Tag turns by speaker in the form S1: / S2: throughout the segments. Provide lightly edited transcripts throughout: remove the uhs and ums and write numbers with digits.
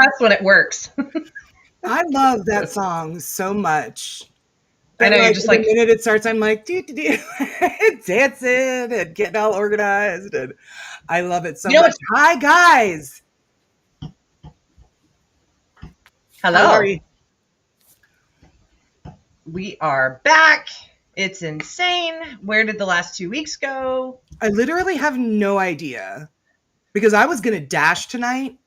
S1: impressed when it works.
S2: I love that song so much.
S1: I
S2: That
S1: know, you're
S2: like
S1: just
S2: the
S1: like,
S2: minute it starts, I'm like dancing and getting all organized, and I love it so
S1: you know
S2: much.
S1: what?
S2: Hi guys, how are
S1: Hello.
S2: you?
S1: We are back. It's insane. Where did the last 2 weeks go?
S2: I literally have no idea because I was gonna dash tonight,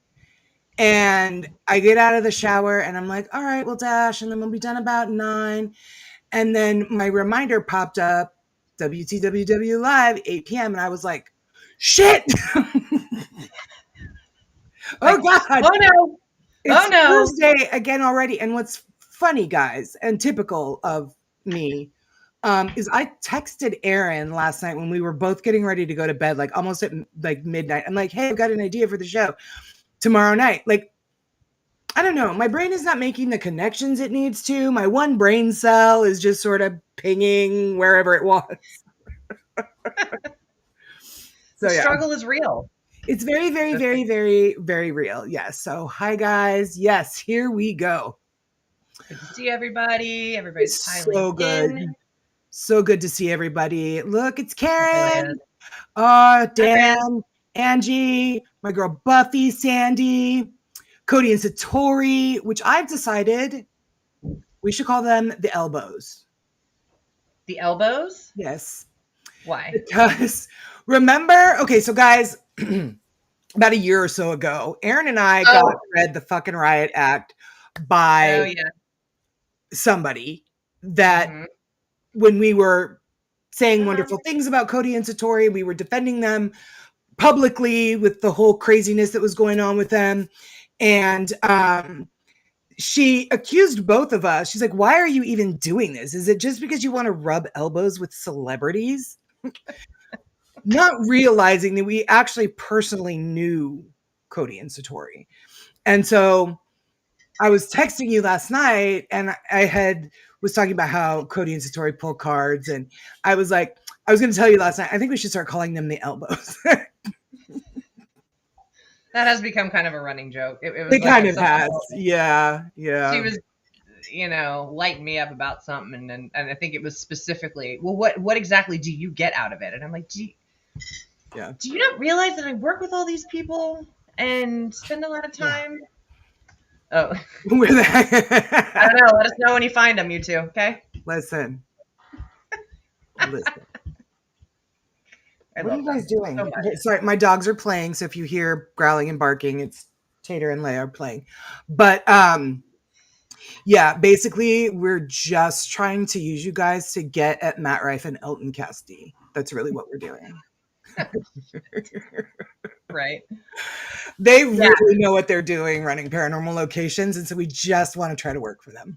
S2: and I get out of the shower and I'm like, all right, we'll dash, and then we'll be done about 9. And then my reminder popped up, WTWW Live, 8 p.m. And I was like, shit. Oh
S1: Like,
S2: God.
S1: oh no. Oh
S2: It's
S1: no.
S2: Thursday again already. And what's funny, guys, and typical of me, is I texted Aaron last night when we were both getting ready to go to bed, like almost at like midnight. I'm like, hey, I've got an idea for the show tomorrow night. Like, I don't know. My brain is not making the connections it needs to. My one brain cell is just sort of pinging wherever it was. So
S1: The
S2: yeah,
S1: struggle is real.
S2: it's very, very, very, very, very real. Yes. So hi guys. Yes, here we go.
S1: Good to see everybody. Everybody's
S2: It's
S1: piling
S2: so good.
S1: in.
S2: So good to see everybody. Look, it's
S1: It really
S2: Karen.
S1: is. Hi, Fran.
S2: Dan, Angie, my girl Buffy, Sandy, Cody and Satori, which I've decided we should call them the elbows.
S1: The elbows?
S2: Yes.
S1: Why?
S2: Because remember, okay, so guys, about a year or so ago, Aaron and I got read the fucking Riot Act by
S1: yeah.
S2: somebody that when we were saying wonderful things about Cody and Satori, we were defending them publicly with the whole craziness that was going on with them. And she accused both of us. She's like, why are you even doing this? Is it just because you want to rub elbows with celebrities? Not realizing that we actually personally knew Cody and Satori. And so I was texting you last night and was talking about how Cody and Satori pull cards. And I was like, I was going to tell you last night, I think we should start calling them the elbows.
S1: That has become kind of a running joke. It was
S2: It
S1: like
S2: kind of has. Yeah.
S1: She was, lighting me up about something, and I think it was specifically, well, what exactly do you get out of it? And I'm like, do you not realize that I work with all these people and spend a lot of time? Yeah. Oh, I don't know. Let us know when you find them, you two. Okay.
S2: Listen. What are you guys doing? Okay, sorry, my dogs are playing. So if you hear growling and barking, it's Tater and Leia are playing. But yeah, basically, we're just trying to use you guys to get at Matt Rife and Elton Casti. That's really what we're doing.
S1: Right.
S2: They really know what they're doing running paranormal locations. And so we just want to try to work for them.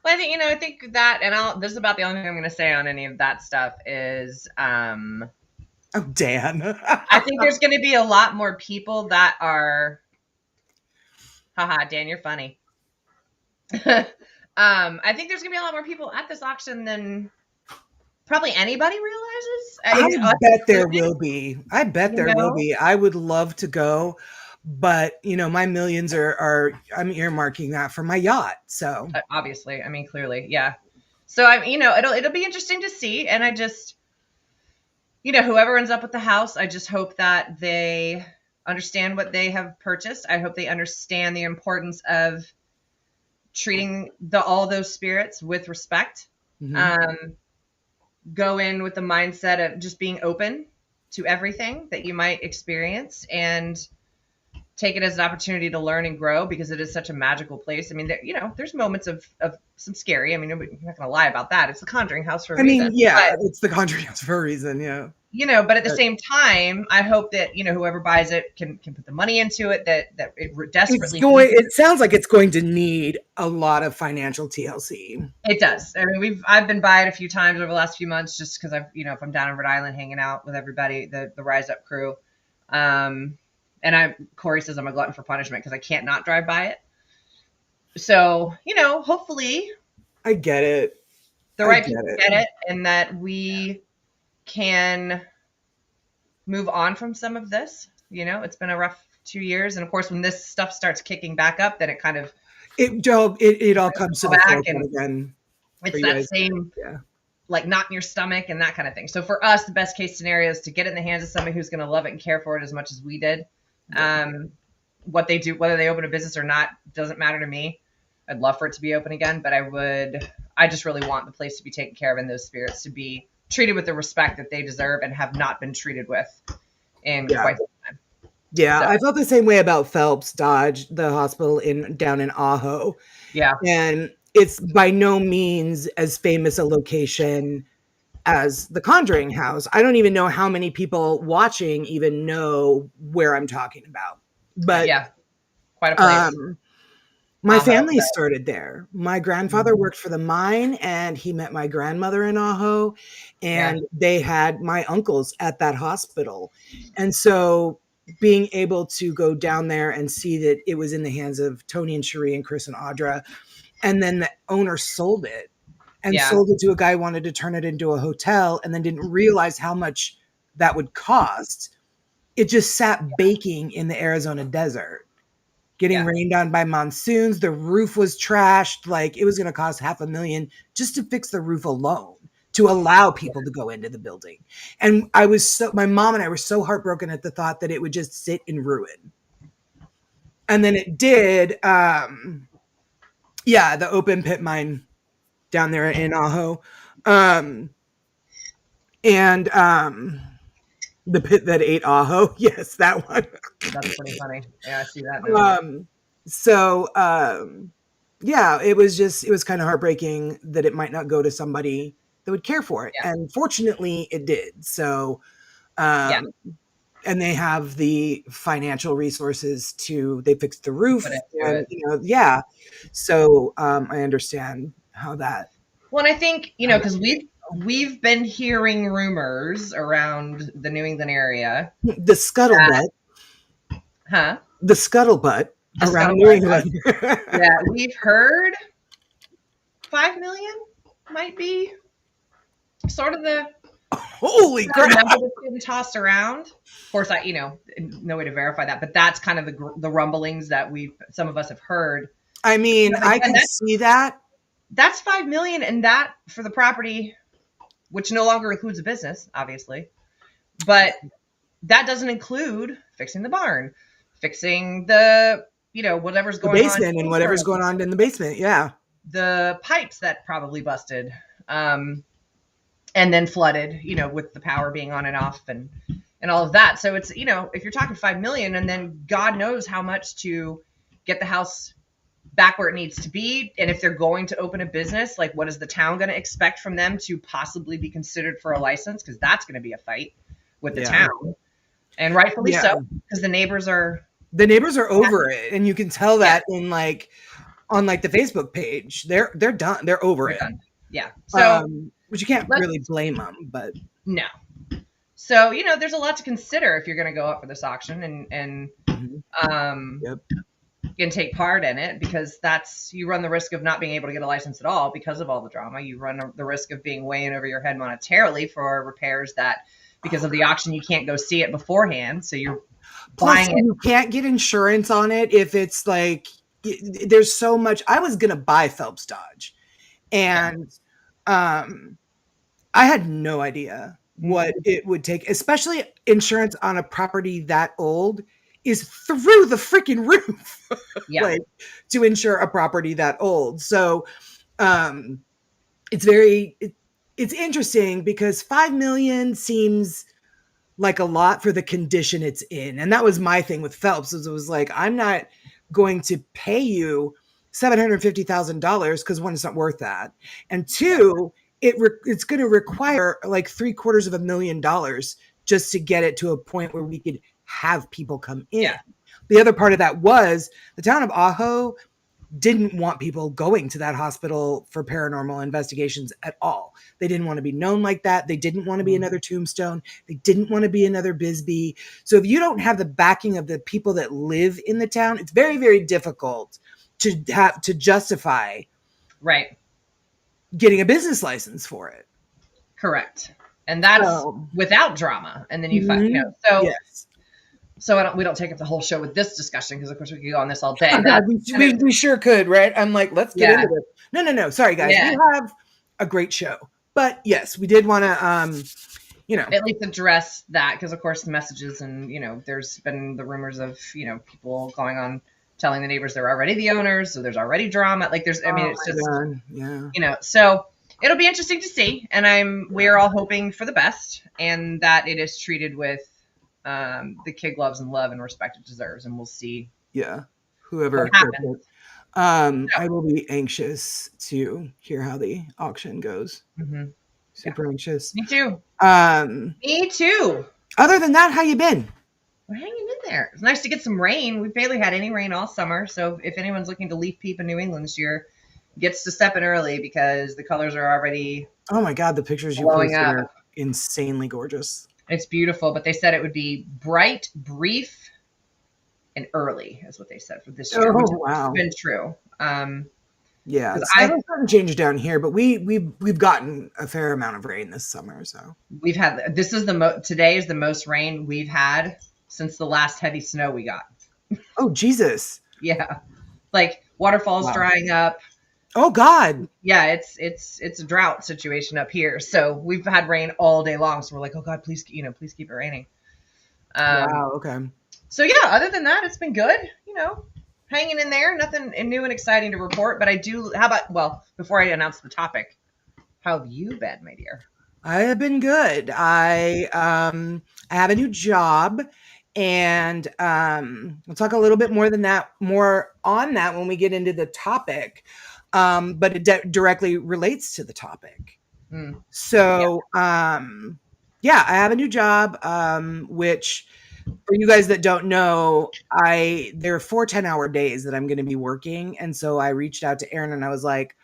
S1: Well, I think that, and this is about the only thing I'm going to say on any of that stuff is,
S2: oh, Dan.
S1: I think there's going to be a lot more people that are, haha, Dan, you're funny. I think there's going to be a lot more people at this auction than probably anybody realizes.
S2: I bet there will be. I bet there will be. I would love to go, but my millions are I'm earmarking that for my yacht. So
S1: obviously, clearly, yeah. So it'll be interesting to see, and I just, whoever ends up with the house, I just hope that they understand what they have purchased. I hope they understand the importance of treating all those spirits with respect. Mm-hmm. Go in with the mindset of just being open to everything that you might experience and take it as an opportunity to learn and grow, because it is such a magical place. There's moments of some scary. I'm not going to lie about that. It's the Conjuring House for a reason.
S2: Yeah, it's the Conjuring House for a reason. Yeah.
S1: But at the same time, I hope that, whoever buys it can put the money into it, that it desperately
S2: it sounds like it's going to need a lot of financial TLC.
S1: It does. I've been by it a few times over the last few months, just because I've, if I'm down in Rhode Island hanging out with everybody, the Rise Up crew. And Corey says I'm a glutton for punishment because I can't not drive by it. So, hopefully
S2: I get it.
S1: The right people get it, and that we can move on from some of this. It's been a rough 2 years. And of course, when this stuff starts kicking back up, then it kind of
S2: it all comes to the
S1: back,
S2: forefront
S1: and
S2: again.
S1: it's that same like knot in your stomach and that kind of thing. So for us, the best case scenario is to get it in the hands of somebody who's going to love it and care for it as much as we did. What they do, whether they open a business or not, doesn't matter to me. I'd love for it to be open again, but I just really want the place to be taken care of and those spirits to be treated with the respect that they deserve and have not been treated with in quite some time.
S2: Yeah, so. I felt the same way about Phelps Dodge, the hospital down in Ajo.
S1: Yeah.
S2: And it's by no means as famous a location as the Conjuring house. I don't even know how many people watching even know where I'm talking about. But
S1: yeah, quite a place.
S2: My family started there. My grandfather worked for the mine, and he met my grandmother in Ajo, and they had my uncles at that hospital. And so being able to go down there and see that it was in the hands of Tony and Cherie and Chris and Audra, and then the owner sold it and sold it to a guy who wanted to turn it into a hotel and then didn't realize how much that would cost. It just sat baking in the Arizona desert, getting rained on by monsoons. The roof was trashed. Like, it was going to cost $500,000 just to fix the roof alone, to allow people to go into the building. And my mom and I were so heartbroken at the thought that it would just sit in ruin. And then it did. The open pit mine down there in Ajo. The pit that ate Ajo. Yes, that one.
S1: That's pretty funny. Yeah, I see that now.
S2: It was kind of heartbreaking that it might not go to somebody that would care for it. Yeah. And fortunately it did. So, and they have the financial resources they fixed the roof. And, So I understand how that.
S1: Well, and I think, because we've been hearing rumors around the New England area.
S2: The scuttlebutt. The scuttlebutt around New England.
S1: We've heard 5 million might be sort of the
S2: holy crap
S1: number that's been tossed around. Of course, no way to verify that, but that's kind of the rumblings that some of us have heard.
S2: I mean, I can see that.
S1: That's 5 million, and that for the property, which no longer includes a business, obviously, but that doesn't include fixing the barn, fixing the whatever's going on,
S2: the basement and whatever's going on in the basement. Yeah,
S1: the pipes that probably busted, and then flooded, with the power being on and off and all of that. So it's if you're talking 5 million, and then God knows how much to get the house back where it needs to be. And if they're going to open a business, like, what is the town going to expect from them to possibly be considered for a license? Because that's going to be a fight with the town, and rightfully so, because the neighbors are
S2: over it, and you can tell that in on the Facebook page. They're done. They're over it.
S1: Done. Yeah. So,
S2: which you can't really blame them, but
S1: no. So there's a lot to consider if you're going to go up for this auction and take part in it, because you run the risk of not being able to get a license at all because of all the drama. You run the risk of being way in over your head monetarily for repairs that, because of the auction, you can't go see it beforehand. So you're buying it.
S2: You can't get insurance on it if it's there's so much. I was going to buy Phelps Dodge, and I had no idea what it would take, especially insurance on a property that old is through the freaking roof. To insure a property that old. So it's interesting, because 5 million seems like a lot for the condition it's in. And that was my thing with Phelps, is it was like, I'm not going to pay you $750,000 because, one, it's not worth that, and two, it's going to require like $750,000 just to get it to a point where we could have people come in. Yeah. The other part of that was the town of Ajo didn't want people going to that hospital for paranormal investigations at all. They didn't want to be known like that. They didn't want to be another Tombstone. They didn't want to be another Bisbee. So if you don't have the backing of the people that live in the town, it's very, very difficult to justify getting a business license for it.
S1: Correct. And that's without drama. And then you find, So we don't take up the whole show with this discussion because, of course, we could go on this all day.
S2: Oh, God, we sure could, right? I'm like, let's get into this. No. Sorry, guys.
S1: Yeah.
S2: We have a great show. But yes, we did want to,
S1: at least address that because, of course, the messages and, there's been the rumors of, people going on telling the neighbors they're already the owners. So there's already drama. Like it's just, so it'll be interesting to see. And we're all hoping for the best and that it is treated with the kid gloves and love and respect it deserves. And we'll see.
S2: Yeah. Whoever
S1: happens.
S2: I will be anxious to hear how the auction goes.
S1: Mm-hmm.
S2: Super anxious.
S1: Me too. Me too.
S2: Other than that, how you been?
S1: We're hanging in there. It's nice to get some rain. We've barely had any rain all summer. So if anyone's looking to leaf peep in New England this year, gets to step in early because the colors are already.
S2: Oh my God, the pictures you posted are insanely gorgeous.
S1: It's beautiful, but they said it would be bright, brief, and early is what they said for this year.
S2: Oh, wow.
S1: It's been true.
S2: Yeah, it's starting to change down here, but we've gotten a fair amount of rain this summer. So
S1: we've had today is the most rain we've had since the last heavy snow we got.
S2: Oh Jesus!
S1: Yeah, like waterfalls drying up.
S2: Oh God!
S1: Yeah, it's a drought situation up here. So we've had rain all day long. So we're like, oh God, please keep it raining.
S2: Wow. Okay.
S1: So yeah, other than that, it's been good. Hanging in there, nothing new and exciting to report. But I do. How about before I announce the topic, how have you been, my dear?
S2: I have been good. I have a new job, and we'll talk a little bit more on that when we get into the topic. But it directly relates to the topic. So I have a new job, which. For you guys that don't know, there are 4 10-hour days that I'm going to be working. And so I reached out to Erin and I was like,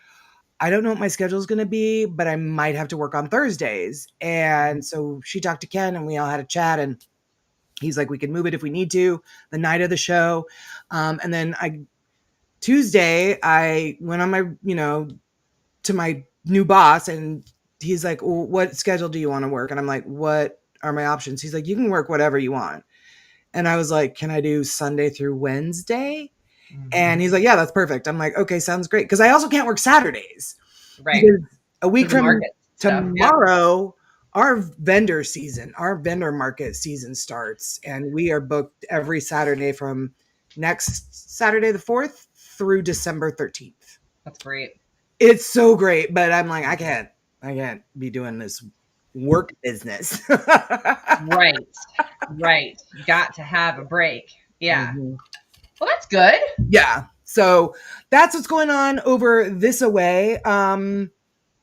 S2: I don't know what my schedule is going to be, but I might have to work on Thursdays. And so she talked to Ken and we all had a chat and he's like, we can move it if we need to the night of the show. And then Tuesday, I went on my, to my new boss and he's like, well, what schedule do you want to work? And I'm like, what are my options? He's like, you can work whatever you want. And I was like, can I do Sunday through Wednesday? Mm-hmm. And he's like, yeah, that's perfect. I'm like, okay, sounds great. Because I also can't work Saturdays.
S1: Right.
S2: A week from tomorrow, our vendor market season starts. And we are booked every Saturday from next Saturday the 4th through December 13th.
S1: That's great.
S2: It's so great. But I'm like, I can't be doing this work business.
S1: Right. Got to have a break. Yeah. Mm-hmm. Well, that's good.
S2: Yeah. So that's what's going on over this away. But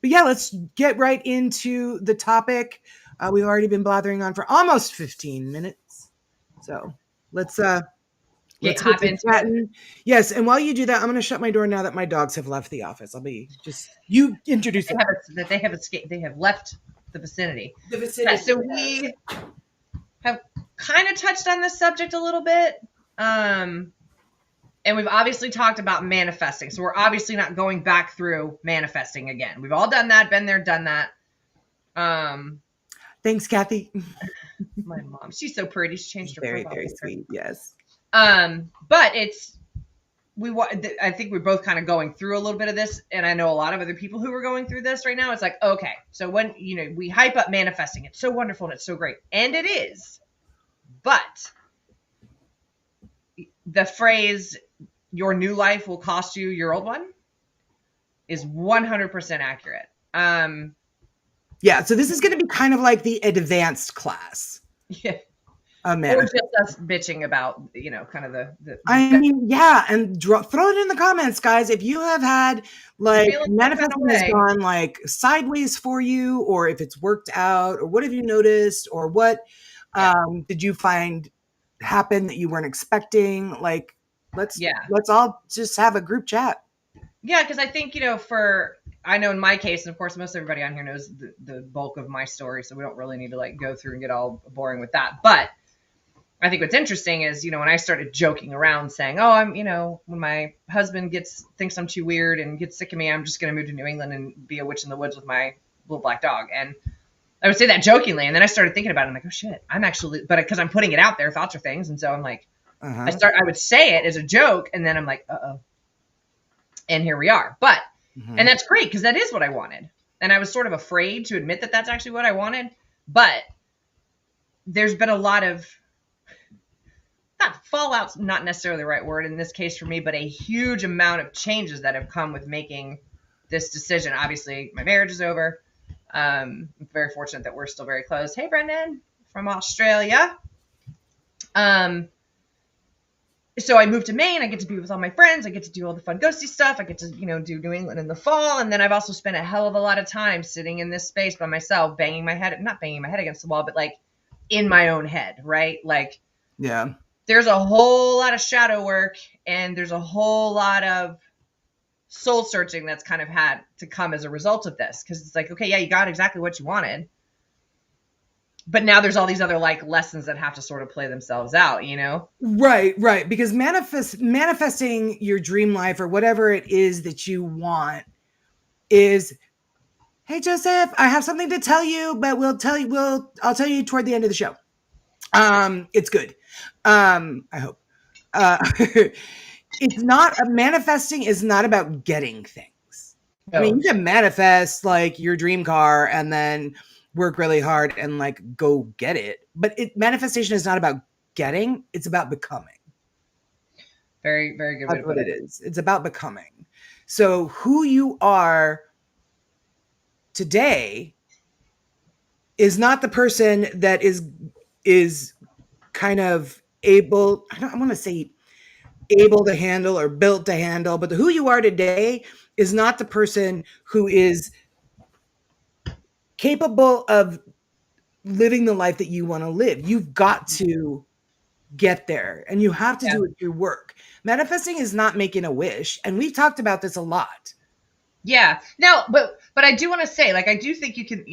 S2: yeah, let's get right into the topic. We've already been blathering on for almost 15 minutes. So let's hop into chatting. Yes. And while you do that, I'm going to shut my door now that my dogs have left the office. You introduce them.
S1: They have escaped. They have left the vicinity. So we have kind of touched on this subject a little bit. And we've obviously talked about manifesting. So we're obviously not going back through manifesting again. We've all done that, been there, done that.
S2: Thanks, Kathy.
S1: My mom. She's so pretty. She changed her
S2: profile. Very, very sweet. Yes.
S1: But I think we're both kind of going through a little bit of this, and I know a lot of other people who are going through this right now. It's like, okay, so when we hype up manifesting, it's so wonderful and it's so great, and it is, but the phrase "your new life will cost you your old one" is 100% accurate.
S2: Yeah, so this is going to be kind of like the advanced class.
S1: Yeah. Or just us bitching about, kind of the
S2: I mean, yeah, and throw it in the comments, guys. If you have had manifesting has gone like sideways for you, or if it's worked out, or what have you noticed, or what did you find happen that you weren't expecting? Like, let's all just have a group chat.
S1: Yeah, because I think I know in my case, and of course most everybody on here knows the bulk of my story, so we don't really need to go through and get all boring with that, but. I think what's interesting is, when I started joking around saying, oh, I'm, when my husband thinks I'm too weird and gets sick of me, I'm just going to move to New England and be a witch in the woods with my little black dog. And I would say that jokingly, and then I started thinking about it. I'm like, oh shit, I'm actually, but because I'm putting it out there, thoughts are things, and so I'm like, I would say it as a joke, and then I'm like, uh-oh, and here we are. But and that's great because that is what I wanted, and I was sort of afraid to admit that that's actually what I wanted. But there's been a lot of, not fallout's not necessarily the right word in this case for me, but a huge amount of changes that have come with making this decision. Obviously, my marriage is over. I'm very fortunate that we're still very close. Hey, Brendan from Australia. So I moved to Maine. I get to be with all my friends. I get to do all the fun ghosty stuff. I get to, do New England in the fall. And then I've also spent a hell of a lot of time sitting in this space by myself, not banging my head against the wall, but like in my own head, right? Like,
S2: yeah,
S1: there's a whole lot of shadow work and there's a whole lot of soul searching that's kind of had to come as a result of this. Cause it's like, okay, yeah, you got exactly what you wanted. But now there's all these other like lessons that have to sort of play themselves out,
S2: Right. Because manifesting your dream life or whatever it is that you want is, hey, Joseph, I have something to tell you, but I'll tell you toward the end of the show. It's good. I hope. It's not, manifesting is not about getting things. No. I mean, you can manifest like your dream car and then work really hard and like go get it. But manifestation is not about getting, it's about becoming.
S1: Very, very good.
S2: That's what it is. It's about becoming. So who you are today is not the person that is kind of able, I want to say able to handle or built to handle, but who you are today is not the person who is capable of living the life that you want to live. You've got to get there and you have to do it through work. Manifesting is not making a wish. And we've talked about this a lot.
S1: Yeah. No, but I do want to say, like, I do think you can,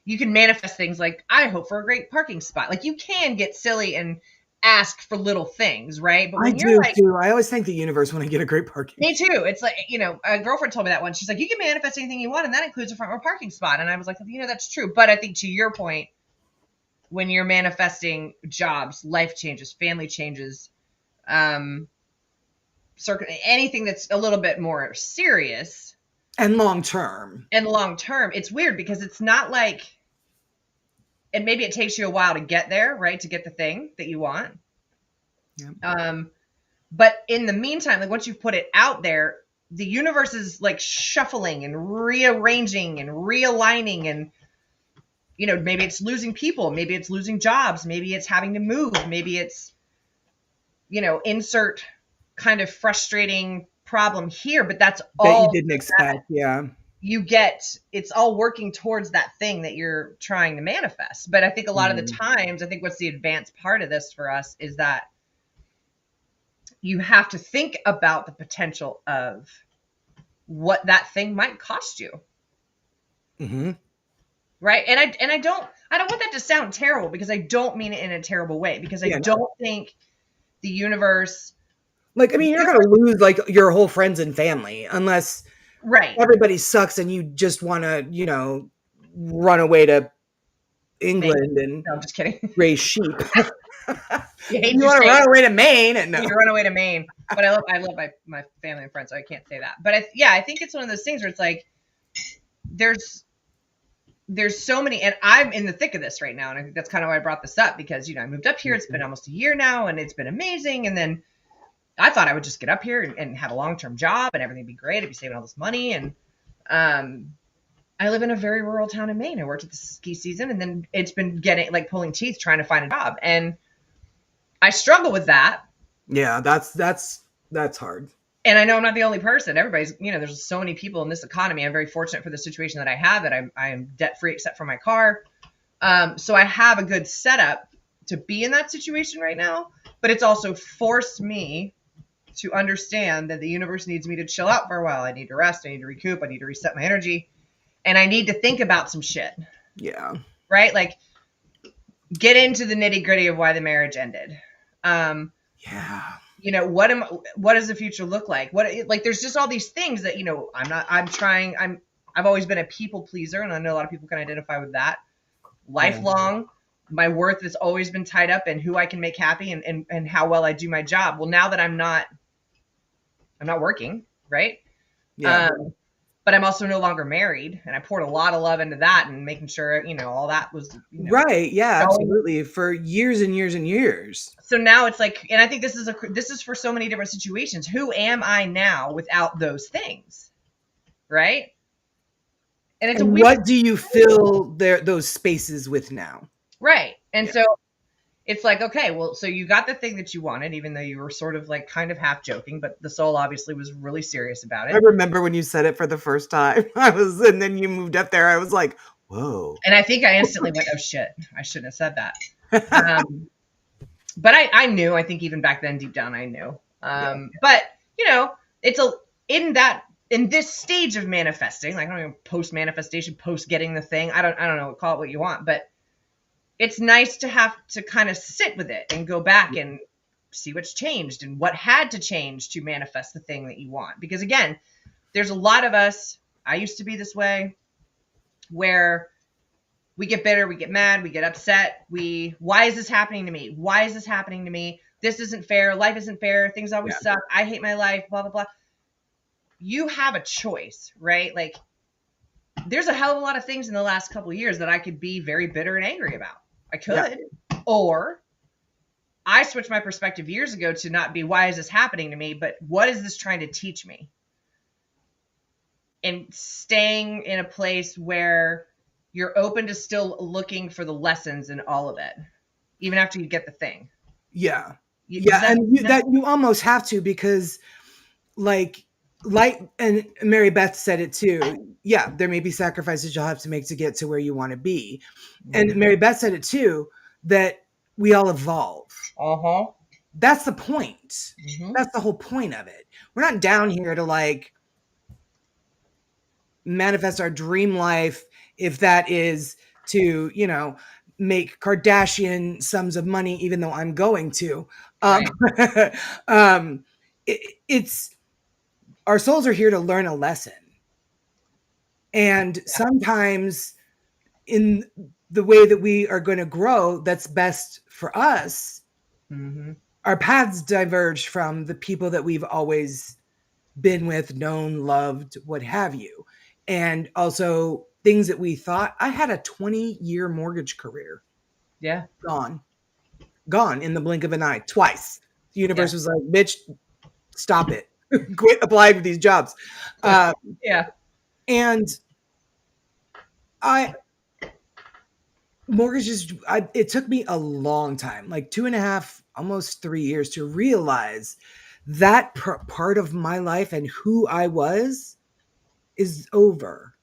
S1: you can manifest things like, I hope for a great parking spot. Like, you can get silly and ask for little things, right? But when you're like,
S2: too. I always thank the universe when I get a great parking.
S1: Me too. It's like, a girlfriend told me that once. She's like, you can manifest anything you want, and that includes a front row parking spot. And I was like, that's true. But I think to your point, when you're manifesting jobs, life changes, family changes, anything that's a little bit more serious
S2: and long term,
S1: it's weird because it's not like, and maybe it takes you a while to get there, right? To get the thing that you want. Yeah. But in the meantime, like once you've put it out there, the universe is like shuffling and rearranging and realigning, and maybe it's losing people, maybe it's losing jobs, maybe it's having to move, maybe it's insert kind of frustrating problem here, but that's all
S2: that you didn't expect. Yeah.
S1: It's all working towards that thing that you're trying to manifest. But I think a lot of the times, I think what's the advanced part of this for us is that you have to think about the potential of what that thing might cost you.
S2: Mm-hmm.
S1: Right. And I don't want that to sound terrible, because I don't mean it in a terrible way, because I don't think the universe,
S2: like, I mean, you're going to lose like your whole friends and family unless everybody sucks and you just want to, run away to England and
S1: no, I'm just kidding.
S2: Raise sheep. You want to run away to Maine, and
S1: you run away to Maine. But I love my family and friends, so I can't say that. But I think it's one of those things where it's like there's so many, and I'm in the thick of this right now, and I think that's kind of why I brought this up, because I moved up here. It's been almost a year now, and it's been amazing. And then I thought I would just get up here and have a long-term job and everything would be great. I'd be saving all this money. And I live in a very rural town in Maine. I worked at the ski season, and then it's been pulling teeth trying to find a job. And I struggle with that.
S2: Yeah, that's hard.
S1: And I know I'm not the only person. Everybody's, there's so many people in this economy. I'm very fortunate for the situation that I have, that I am debt-free except for my car. So I have a good setup to be in that situation right now, but it's also forced me to understand that the universe needs me to chill out for a while. I need to rest. I need to recoup. I need to reset my energy, and I need to think about some shit.
S2: Yeah.
S1: Right. Like, get into the nitty gritty of why the marriage ended.
S2: Yeah.
S1: What does the future look like? There's just all these things that, I've always been a people pleaser, and I know a lot of people can identify with that. lifelong. My worth has always been tied up in who I can make happy and how well I do my job. Well, now that I'm not working, right?
S2: Yeah.
S1: But I'm also no longer married, and I poured a lot of love into that and making sure, all that was,
S2: Right. Yeah,
S1: going.
S2: absolutely. For years and years and years.
S1: So now it's like, and I think this is for so many different situations. Who am I now without those things? Right? And it's a
S2: And
S1: weird,
S2: what do you fill those spaces with now?
S1: right. And
S2: Yeah.
S1: so it's like, okay, well, so you got the thing that you wanted, even though you were sort of like kind of half joking, but the soul obviously was really serious about
S2: I
S1: it.
S2: remember when you said it for the first time. And then you moved up there. I was like, whoa.
S1: And I think I instantly went, oh shit, I shouldn't have said that. But I knew, I think even back then, deep down, I knew. But it's in this stage of manifesting, like I don't even post manifestation, post getting the thing. I don't know, call it what you want, but it's nice to have to kind of sit with it and go back and see what's changed and what had to change to manifest the thing that you want. Because again, there's a lot of us, I used to be this way, where we get bitter, we get mad, we get upset. Why is this happening to me? Why is this happening to me? This isn't fair. Life isn't fair. Things always suck. I hate my life, blah, blah, blah. You have a choice, right? Like, there's a hell of a lot of things in the last couple of years that I could be very bitter and angry about. I could. Yeah. Or I switched my perspective years ago to not be, why is this happening to me? But what is this trying to teach me? And staying in a place where you're open to still looking for the lessons in all of it, even after you get the thing.
S2: Yeah. That you almost have to, because like and Mary Beth said it too. Yeah, there may be sacrifices you'll have to make to get to where you want to be. Mm-hmm. And Mary Beth said it too, that we all evolve.
S1: Uh-huh.
S2: That's the point. Mm-hmm. That's the whole point of it. We're not down here to like manifest our dream life, if that is to, make Kardashian sums of money, even though I'm going to. Right. It's our souls are here to learn a lesson. And sometimes in the way that we are going to grow, that's best for us, mm-hmm. our paths diverge from the people that we've always been with, known, loved, what have you. And also things that we thought. I had a 20-year mortgage career.
S1: Yeah.
S2: Gone in the blink of an eye, twice. The universe was like, bitch, stop it. Quit applying for these jobs.
S1: Yeah.
S2: And mortgages, it took me a long time, like 2.5, almost 3 years, to realize that part of my life and who I was is over.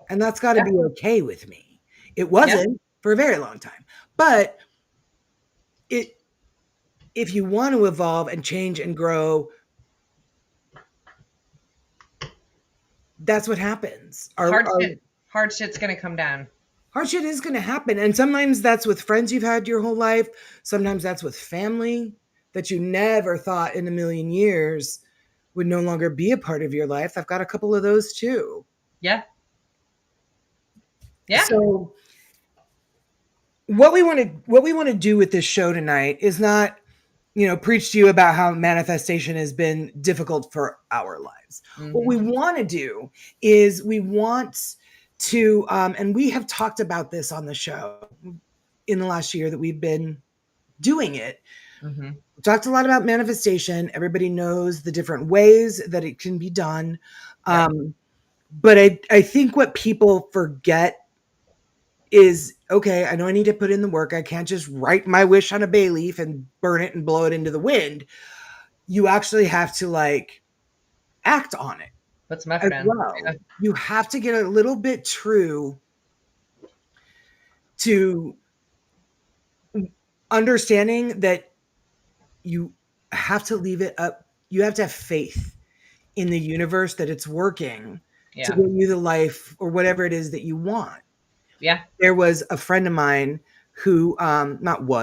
S2: And that's got to be okay with me. It wasn't for a very long time. But if you want to evolve and change and grow, that's what happens.
S1: Hard shit's going to come down.
S2: Hard shit is going to happen. And sometimes that's with friends you've had your whole life. Sometimes that's with family that you never thought in a million years would no longer be a part of your life. I've got a couple of those too.
S1: Yeah. Yeah.
S2: So what we want to do with this show tonight is not, preach to you about how manifestation has been difficult for our lives. Mm-hmm. What we want to do is we want to, and we have talked about this on the show in the last year that we've been doing it. Mm-hmm. We talked a lot about manifestation. Everybody knows the different ways that it can be done. Yeah. But I think what people forget is, okay, I know I need to put in the work. I can't just write my wish on a bay leaf and burn it and blow it into the wind. You actually have to act on it.
S1: That's my friend.
S2: Well. Yeah. You have to get a little bit true to understanding that you have to leave it up. You have to have faith in the universe that it's working to give you the life or whatever it is that you want.
S1: Yeah.
S2: There was a friend of mine who,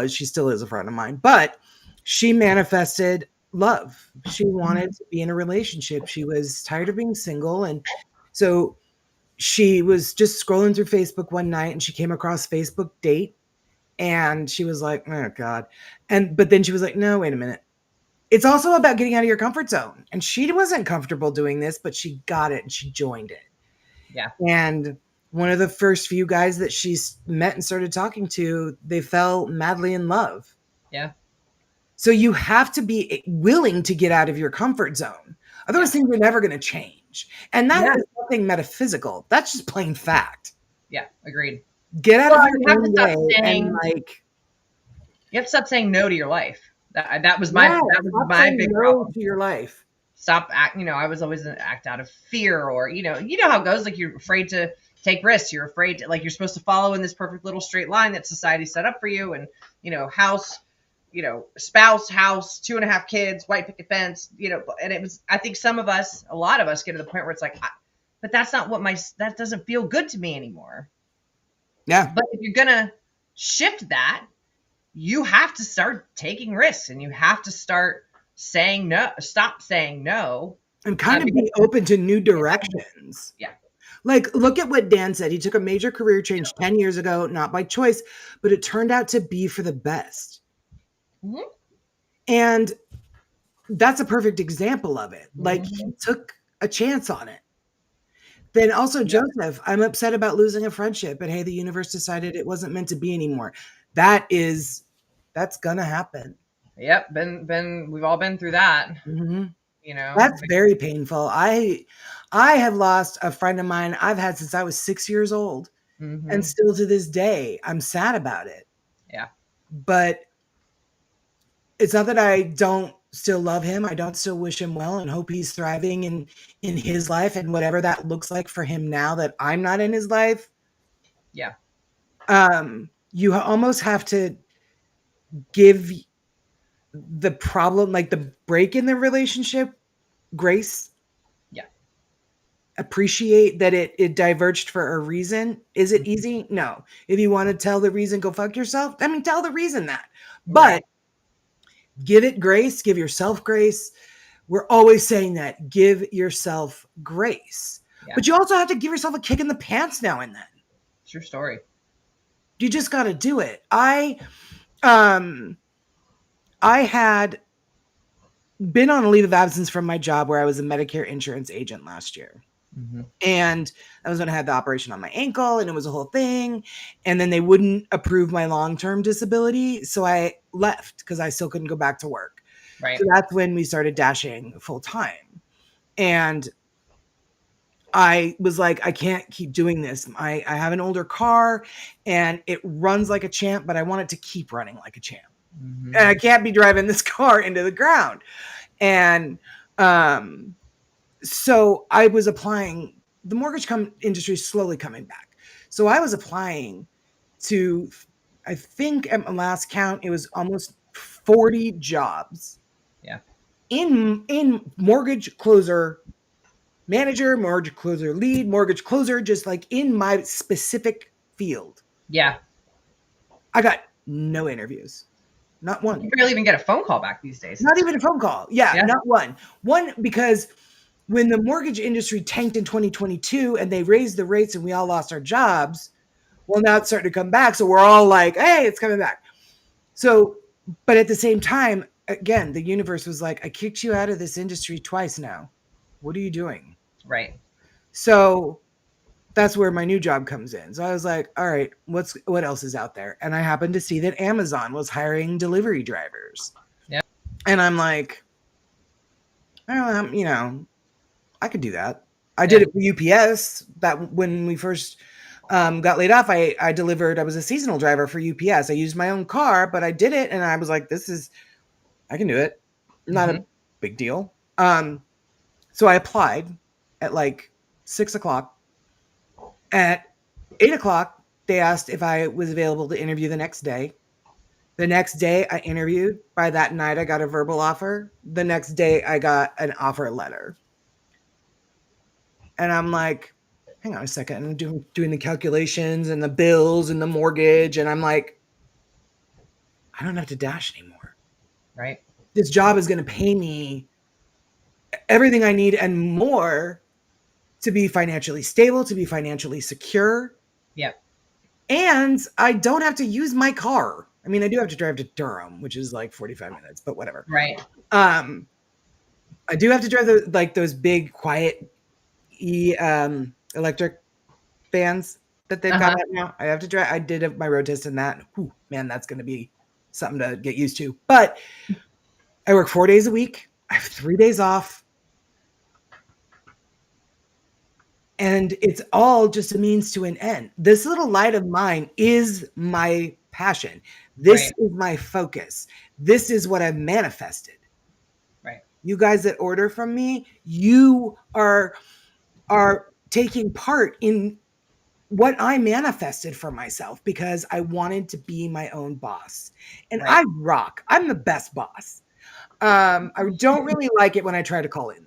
S2: she still is a friend of mine, but she manifested love. She wanted to be in a relationship. She was tired of being single. And so she was just scrolling through Facebook one night and she came across Facebook date and she was like, oh God. But then she was like, no, wait a minute. It's also about getting out of your comfort zone. And she wasn't comfortable doing this, but she got it and she joined it.
S1: Yeah.
S2: And one of the first few guys that she's met and started talking to, they fell madly in love.
S1: Yeah.
S2: So you have to be willing to get out of your comfort zone. Otherwise, things are never going to change. And that is nothing metaphysical. That's just plain fact.
S1: Yeah, agreed.
S2: Get out of your own way and
S1: you have to stop saying no to your life. That was my big problem
S2: to your life.
S1: Stop acting. I was always an act out of fear, or you know how it goes. Like you're afraid to take risks. You're afraid to, like, you're supposed to follow in this perfect little straight line that society set up for you, and house, spouse, house, 2.5 kids, white picket fence, and it was. I think a lot of us get to the point where it's like, but that's not what that doesn't feel good to me anymore.
S2: Yeah.
S1: But if you're gonna shift that, you have to start taking risks, and you have to start saying no, stop saying no,
S2: and kind of be open to new directions.
S1: Yeah.
S2: Like, look at what Dan said. He took a major career change 10 years ago, not by choice, but it turned out to be for the best.
S1: Mm-hmm.
S2: And that's a perfect example of it. Like, he took a chance on it. Then also, Joseph, I'm upset about losing a friendship, but hey, the universe decided it wasn't meant to be anymore. That's gonna happen.
S1: Yep, we've all been through that.
S2: Mm-hmm. That's very painful. I have lost a friend of mine I've had since I was 6 years old, and still to this day, I'm sad about it.
S1: Yeah,
S2: but it's not that I don't still love him. I don't still wish him well and hope he's thriving in his life and whatever that looks like for him now that I'm not in his life.
S1: Yeah.
S2: You almost have to give the problem, like the break in the relationship, grace.
S1: Yeah.
S2: Appreciate that it diverged for a reason. Is it easy? No. If you want to tell the reason, go fuck yourself. I mean, tell the reason that. But give it grace, give yourself grace. We're always saying that. Give yourself grace. Yeah. But you also have to give yourself a kick in the pants now and then.
S1: True story.
S2: You just got to do it. I had been on a leave of absence from my job where I was a Medicare insurance agent last year. Mm-hmm. And I was going to have the operation on my ankle, and it was a whole thing. And then they wouldn't approve my long-term disability. So I left because I still couldn't go back to work.
S1: Right.
S2: So that's when we started dashing full time. And I was like, I can't keep doing this. I have an older car and it runs like a champ, but I want it to keep running like a champ. Mm-hmm. And I can't be driving this car into the ground. And so I was applying. The mortgage industry is slowly coming back. So I was applying to, I think at my last count, it was almost 40 jobs.
S1: Yeah.
S2: In mortgage closer manager, mortgage closer lead, mortgage closer, just like in my specific field.
S1: Yeah.
S2: I got no interviews. Not one.
S1: You barely even get a phone call back these days.
S2: Not even a phone call. Yeah. Not one. One, because when the mortgage industry tanked in 2022 and they raised the rates and we all lost our jobs, well, now it's starting to come back. So we're all like, hey, it's coming back. So, but at the same time, again, the universe was like, I kicked you out of this industry twice now. What are you doing?
S1: Right.
S2: So that's where my new job comes in. So I was like, all right, what else is out there? And I happened to see that Amazon was hiring delivery drivers.
S1: Yeah.
S2: And I'm like, I could do that. I did it for UPS. That when we first got laid off, I delivered. I was a seasonal driver for UPS. I used my own car, but I did it, and I was like, I can do it. Not a big deal. So I applied at like 6:00. At 8:00, they asked if I was available to interview the next day. The next day I interviewed. By that night, I got a verbal offer. The next day I got an offer letter. And I'm like, hang on a second. I'm doing the calculations and the bills and the mortgage. And I'm like, I don't have to dash anymore.
S1: Right.
S2: This job is going to pay me everything I need and more to be financially stable, to be financially secure.
S1: Yep.
S2: And I don't have to use my car. I mean, I do have to drive to Durham, which is like 45 minutes, but whatever.
S1: Right.
S2: I do have to drive those big, quiet electric vans that they've got out now. I have to drive. I did my road test in that. Whew, man, that's going to be something to get used to. But I work 4 days a week. I have 3 days off. And it's all just a means to an end. This little light of mine is my passion. This is my focus. This is what I've manifested.
S1: Right.
S2: You guys that order from me, you are taking part in what I manifested for myself because I wanted to be my own boss. And I rock. I'm the best boss. I don't really like it when I try to call in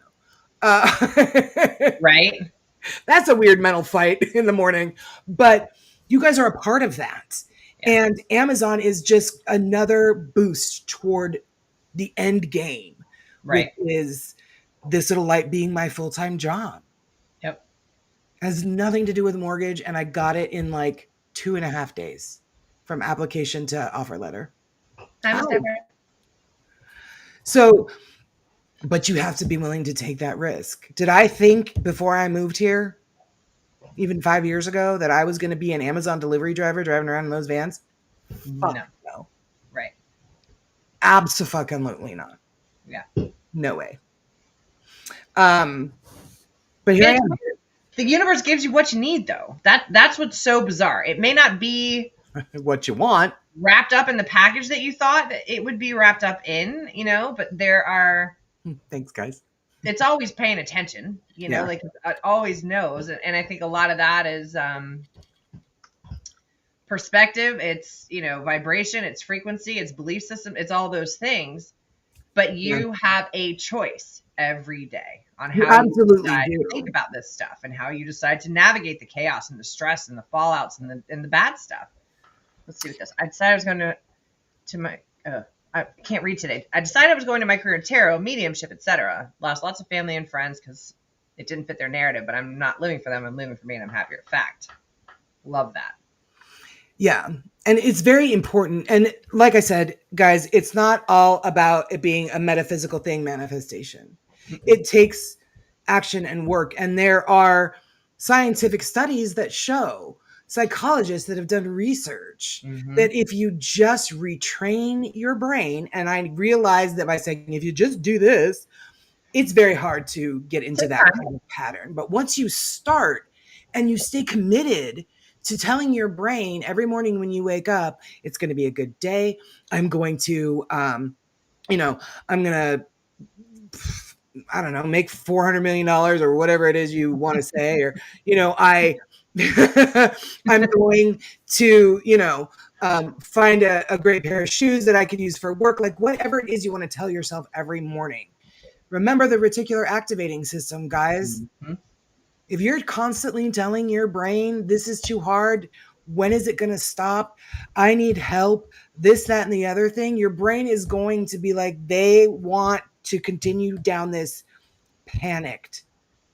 S2: though.
S1: Right.
S2: That's a weird mental fight in the morning, but you guys are a part of that. Yeah. And Amazon is just another boost toward the end game, which is this little light being my full-time job.
S1: Yep.
S2: Has nothing to do with mortgage. And I got it in like 2.5 days from application to offer letter.
S1: Time's different.
S2: So, but you have to be willing to take that risk. Did I think before I moved here, even 5 years ago, that I was going to be an Amazon delivery driver driving around in those vans?
S1: No. Right.
S2: Abso-fucking-lutely not.
S1: Yeah.
S2: No way. But here I am.
S1: The universe gives you what you need, though. That's what's so bizarre. It may not be
S2: what you want
S1: wrapped up in the package that you thought that it would be wrapped up in, but there are...
S2: Thanks, guys.
S1: It's always paying attention, like it always knows. And I think a lot of that is perspective. It's, vibration, it's frequency, it's belief system. It's all those things. But you have a choice every day on how you decide to think about this stuff and how you decide to navigate the chaos and the stress and the fallouts and the bad stuff. Let's see what this. I decided I was going to my... I can't read today. I decided I was going to my career in tarot, mediumship, etc. Lost lots of family and friends because it didn't fit their narrative, but I'm not living for them. I'm living for me, and I'm happier. Fact. Love that.
S2: Yeah. And it's very important. And like I said, guys, it's not all about it being a metaphysical thing, manifestation. It takes action and work. And there are scientific studies that show, psychologists that have done research, that if you just retrain your brain, and I realize that by saying, if you just do this, it's very hard to get into that kind of pattern. But once you start and you stay committed to telling your brain every morning when you wake up, it's going to be a good day. I'm going to, I'm going to, I don't know, make $400 million or whatever it is you want to say, or, I'm going to, find a great pair of shoes that I could use for work, like whatever it is you want to tell yourself every morning. Remember the reticular activating system, guys. If you're constantly telling your brain, this is too hard, when is it going to stop? I need help, this, that, and the other thing. Your brain is going to be like, they want to continue down this panicked,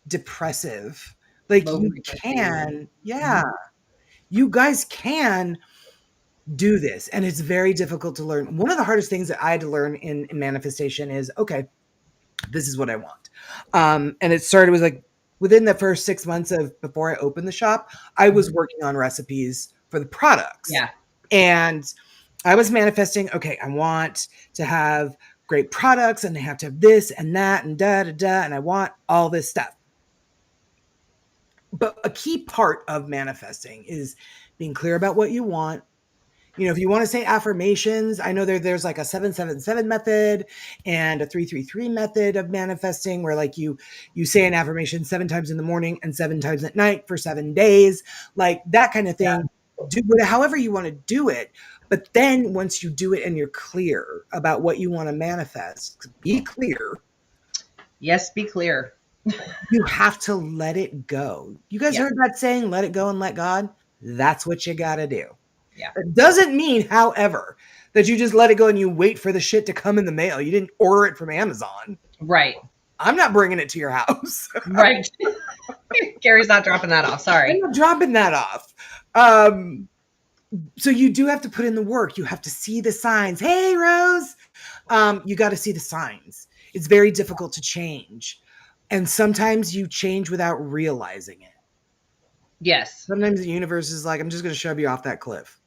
S2: depressive. Like you can, you guys can do this. And it's very difficult to learn. One of the hardest things that I had to learn in manifestation is, okay, this is what I want. And it started with like, within the first 6 months of before I opened the shop, I was working on recipes for the products.
S1: Yeah.
S2: And I was manifesting, okay, I want to have great products and they have to have this and that and da, da, da. And I want all this stuff. But a key part of manifesting is being clear about what you want. If you want to say affirmations, I know there's like a 777 method and a 333 method of manifesting where like you say an affirmation 7 times in the morning and 7 times at night for 7 days, like that kind of thing. Yeah. Do it however you want to do it. But then once you do it and you're clear about what you want to manifest, be clear.
S1: Yes, be clear.
S2: You have to let it go. You guys heard that saying, let it go and let God? That's what you got to do.
S1: Yeah.
S2: It doesn't mean, however, that you just let it go and you wait for the shit to come in the mail. You didn't order it from Amazon.
S1: Right.
S2: I'm not bringing it to your house.
S1: Right. Gary's not dropping that off.
S2: I'm
S1: Sorry.
S2: not dropping that off. So you do have to put in the work. You have to see the signs. Hey, Rose. You got to see the signs. It's very difficult to change. And sometimes you change without realizing it.
S1: Yes.
S2: Sometimes the universe is like, I'm just going to shove you off that cliff.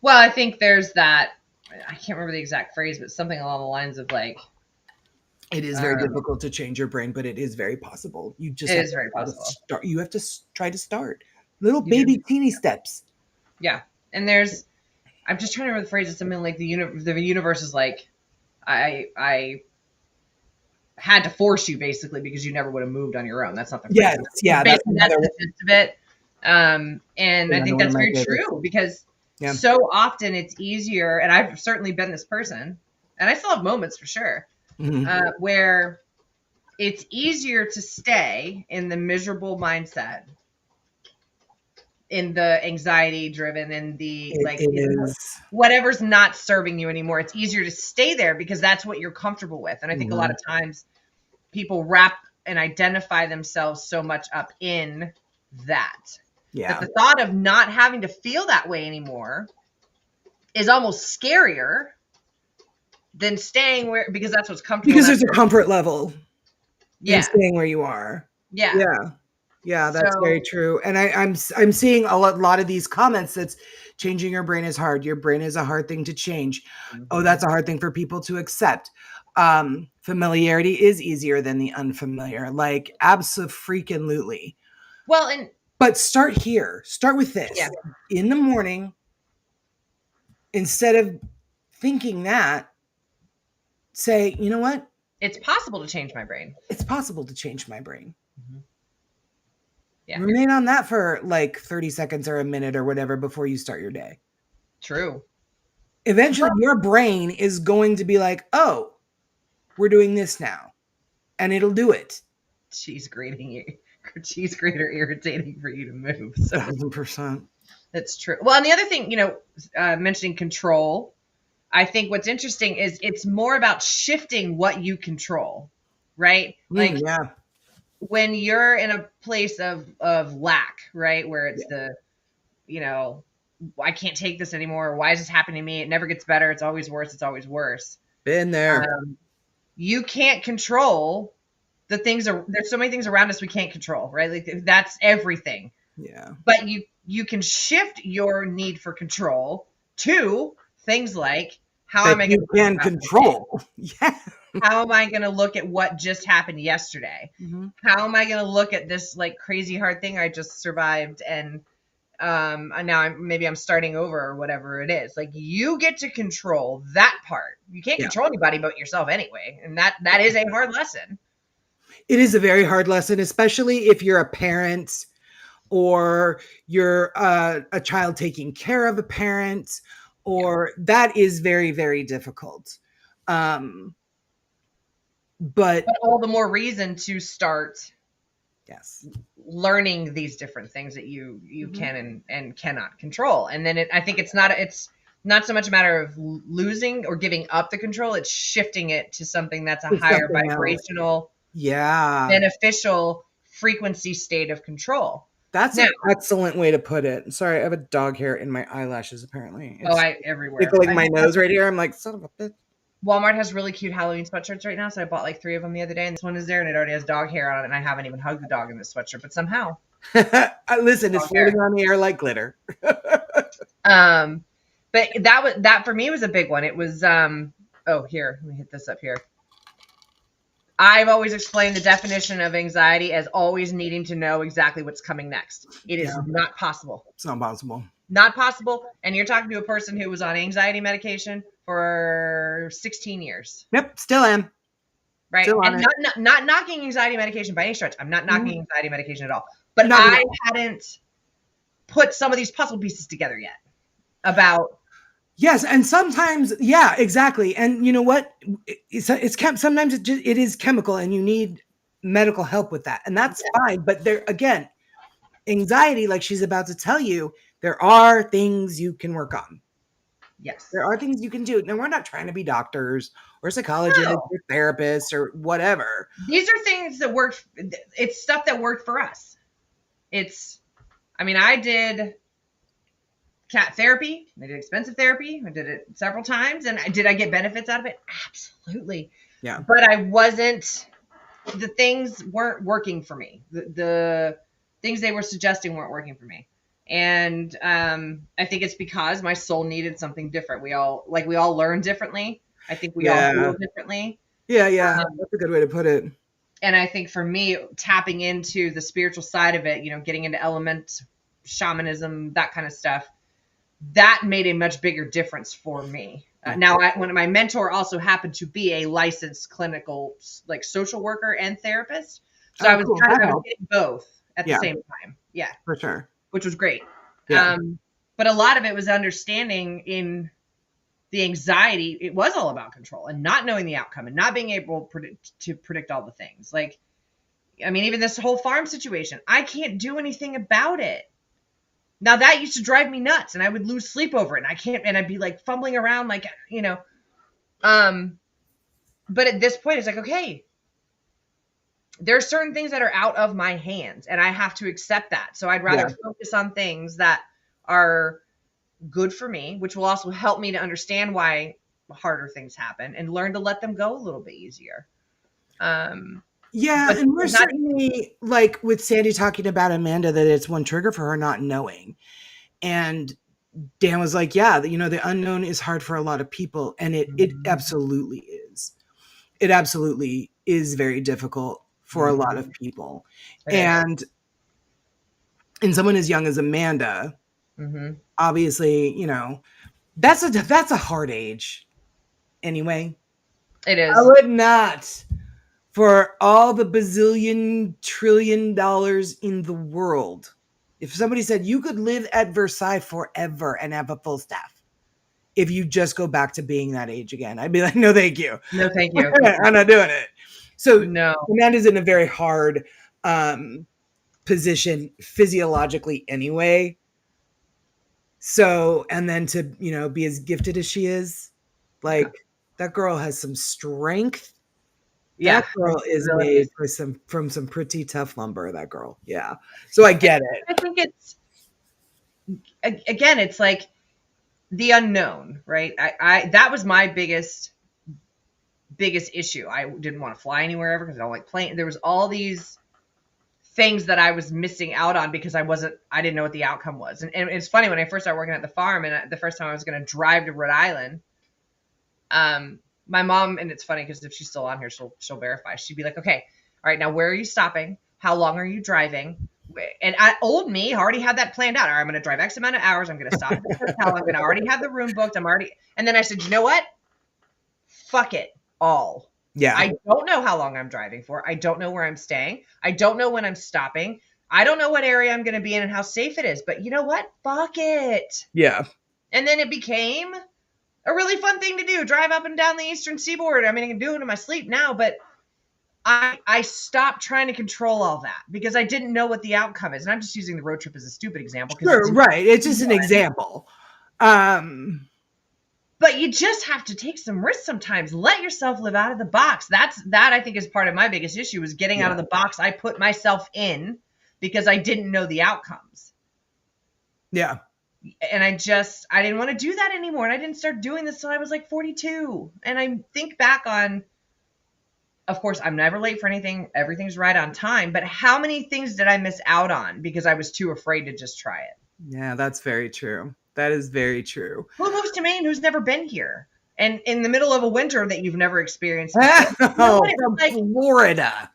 S1: Well, I think there's that. I can't remember the exact phrase, but something along the lines of like,
S2: it is very difficult to change your brain, but it is very possible. You just
S1: it is very possible.
S2: Start. You have to try to start little baby teeny steps.
S1: Yeah, and there's. I'm just trying to remember the phrase. It's something like the universe is like, I had to force you basically because you never would have moved on your own. That's not the phrase.
S2: Yes, yeah,
S1: that's the gist of it. And I think that's very true because so often it's easier, and I've certainly been this person, and I still have moments for sure, where it's easier to stay in the miserable mindset, in the anxiety driven, in the whatever's not serving you anymore. It's easier to stay there because that's what you're comfortable with. And I think a lot of times people wrap and identify themselves so much up in that.
S2: Yeah.
S1: That the thought of not having to feel that way anymore is almost scarier than staying where, because that's what's comfortable.
S2: Because there's a comfort level.
S1: Yeah.
S2: Staying where you are.
S1: Yeah.
S2: Yeah. Yeah, that's very true. And I'm seeing a lot of these comments that's changing your brain is hard. Your brain is a hard thing to change. Mm-hmm. Oh, that's a hard thing for people to accept. Familiarity is easier than the unfamiliar. Like, abso-freaking-lutely.
S1: Well,
S2: but start here. Start with this. Yeah. In the morning, instead of thinking that, say, you know what?
S1: It's possible to change my brain.
S2: It's possible to change my brain.
S1: Mm-hmm. Yeah.
S2: Remain on that for like 30 seconds or a minute or whatever before you start your day.
S1: True.
S2: Eventually, your brain is going to be like, oh, we're doing this now. And it'll do it.
S1: Cheese grater irritating for you to move. So
S2: 1,000%.
S1: That's true. Well, and the other thing, mentioning control, I think what's interesting is it's more about shifting what you control, right? Like, when you're in a place of lack, right? Where it's I can't take this anymore. Why is this happening to me? It never gets better. It's always worse. It's always worse.
S2: Been there.
S1: You can't control the things. There's so many things around us we can't control, right? Like, that's everything.
S2: Yeah.
S1: But you can shift your need for control to things like, how am I going
S2: to control? Yeah.
S1: How am I going to look at what just happened yesterday? Mm-hmm. How am I going to look at this like crazy hard thing I just survived, and now I'm starting over or whatever it is. Like, you get to control that part. You can't control anybody but yourself anyway, and that is a hard lesson.
S2: It is a very hard lesson, especially if you're a parent or you're a child taking care of a parent, or that is very, very difficult. But
S1: all the more reason to start learning these different things that you can and cannot control. And then I think it's not so much a matter of losing or giving up the control. It's shifting it to something that's a higher vibrational, beneficial frequency state of control.
S2: That's an excellent way to put it. Sorry, I have a dog hair in my eyelashes, apparently.
S1: Everywhere.
S2: Tickling my nose right here. I'm like, son of a bitch.
S1: Walmart has really cute Halloween sweatshirts right now, so I bought like 3 of them the other day, and this one is there, and it already has dog hair on it, and I haven't even hugged the dog in this sweatshirt, but somehow.
S2: Listen, it's floating on the air like glitter.
S1: But that for me was a big one. It was, here, let me hit this up here. I've always explained the definition of anxiety as always needing to know exactly what's coming next. It is not possible.
S2: It's not possible.
S1: Not possible. And you're talking to a person who was on anxiety medication for 16 years.
S2: Yep, still am.
S1: Right. Still and not knocking anxiety medication by any stretch. I'm not knocking anxiety medication at all. But I hadn't put some of these puzzle pieces together yet about.
S2: Yes, and sometimes, exactly. And you know what? Sometimes it is chemical, and you need medical help with that, and that's fine. But there again, anxiety, like she's about to tell you, there are things you can work on.
S1: Yes.
S2: There are things you can do. Now, we're not trying to be doctors or psychologists
S1: No.
S2: or therapists or whatever.
S1: These are things that work. It's stuff that worked for us. I did cat therapy. I did expensive therapy. I did it several times. And did I get benefits out of it? Absolutely.
S2: Yeah.
S1: But the things weren't working for me. The things they were suggesting weren't working for me. And I think it's because my soul needed something different. We all learn differently. I think we all feel differently.
S2: Yeah. That's a good way to put it.
S1: And I think for me, tapping into the spiritual side of it, getting into element, shamanism, that kind of stuff, that made a much bigger difference for me. When my mentor also happened to be a licensed clinical, like, social worker and therapist, so I was
S2: cool.
S1: kind of getting both at the same time. Yeah,
S2: for sure,
S1: which was great.
S2: Yeah.
S1: But a lot of it was understanding in the anxiety. It was all about control and not knowing the outcome and not being able to predict all the things. Like, even this whole farm situation, I can't do anything about it. Now, that used to drive me nuts, and I would lose sleep over it, and I'd be like fumbling around, like, but at this point it's like, okay, there are certain things that are out of my hands and I have to accept that. So I'd rather focus on things that are good for me, which will also help me to understand why harder things happen and learn to let them go a little bit easier.
S2: Yeah, and we're certainly, like with Sandy talking about Amanda, that it's one trigger for her not knowing. And Dan was like, yeah, the unknown is hard for a lot of people. And it absolutely is. It absolutely is very difficult for a lot of people. And someone as young as Amanda, obviously, that's a hard age anyway.
S1: It is.
S2: I would not, for all the bazillion trillion dollars in the world, if somebody said you could live at Versailles forever and have a full staff, if you just go back to being that age again, I'd be like, no, thank you.
S1: No, thank you.
S2: I'm not doing it. So
S1: no,
S2: Amanda's in a very hard position physiologically anyway. So, and then to, be as gifted as she is, like, that girl has some strength. That girl is made from some pretty tough lumber, that girl. Yeah. So I get it.
S1: I think it's like the unknown, right? That was my biggest issue. I didn't want to fly anywhere ever because I don't like plane. There was all these things that I was missing out on because I didn't know what the outcome was. And it's funny, when I first started working at the farm, and the first time I was going to drive to Rhode Island, my mom, and it's funny because if she's still on here, she'll verify. She'd be like, okay, all right, now where are you stopping? How long are you driving? And old me already had that planned out. All right, I'm going to drive X amount of hours. I'm going to stop at the hotel. I'm going to already have the room booked. And then I said, you know what? Fuck it all.
S2: Yeah.
S1: I don't know how long I'm driving for. I don't know where I'm staying. I don't know when I'm stopping. I don't know what area I'm going to be in and how safe it is. But you know what? Fuck it.
S2: Yeah.
S1: And then it became a really fun thing to do. Drive up and down the Eastern Seaboard. I can do it in my sleep now, but I stopped trying to control all that because I didn't know what the outcome is. And I'm just using the road trip as a stupid example.
S2: Sure, right. It's just an example.
S1: But you just have to take some risks sometimes. Let yourself live out of the box. That I think is part of my biggest issue, is getting out of the box I put myself in because I didn't know the outcomes.
S2: Yeah.
S1: And I didn't want to do that anymore. And I didn't start doing this till I was like 42. And I think back on, of course, I'm never late for anything. Everything's right on time. But how many things did I miss out on because I was too afraid to just try it?
S2: Yeah, that's very true. That is very true.
S1: Who moves to Maine who's never been here? And in the middle of a winter that you've never experienced.
S2: From Florida.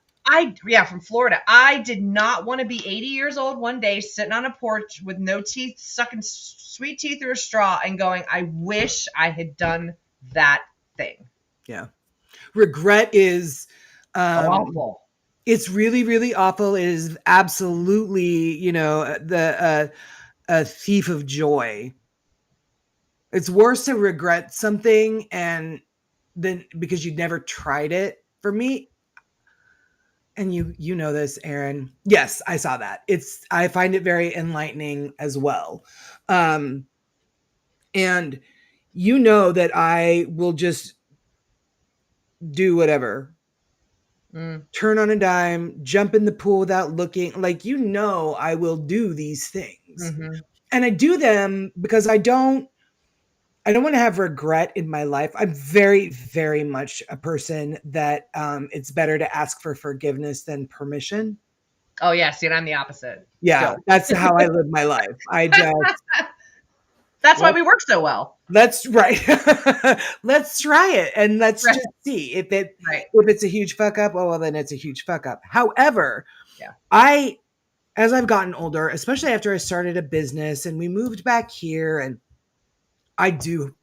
S1: From Florida. I did not want to be 80 years old one day sitting on a porch with no teeth, sucking sweet tea through a straw and going, I wish I had done that thing.
S2: Yeah. Regret is
S1: awful.
S2: It's really, really awful. It is absolutely, a thief of joy. It's worse to regret something because you never tried it. For me, and you know this, Aaron. Yes, I saw that. I find it very enlightening as well. And you know that I will just do whatever. Turn on a dime, jump in the pool without looking. Like, I will do these things.
S1: Mm-hmm.
S2: And I do them because I don't want to have regret in my life. I'm very, very much a person that it's better to ask for forgiveness than permission.
S1: Oh yeah, see, and I'm the opposite.
S2: Yeah,
S1: Still.
S2: that's how I live my life. I just
S1: That's why we work so well.
S2: Let's right. Let's try it and let's
S1: Right.
S2: just see if
S1: Right.
S2: it's a huge fuck up. Oh well, then it's a huge fuck up. However,
S1: Yeah.
S2: As I've gotten older, especially after I started a business and we moved back here, and I do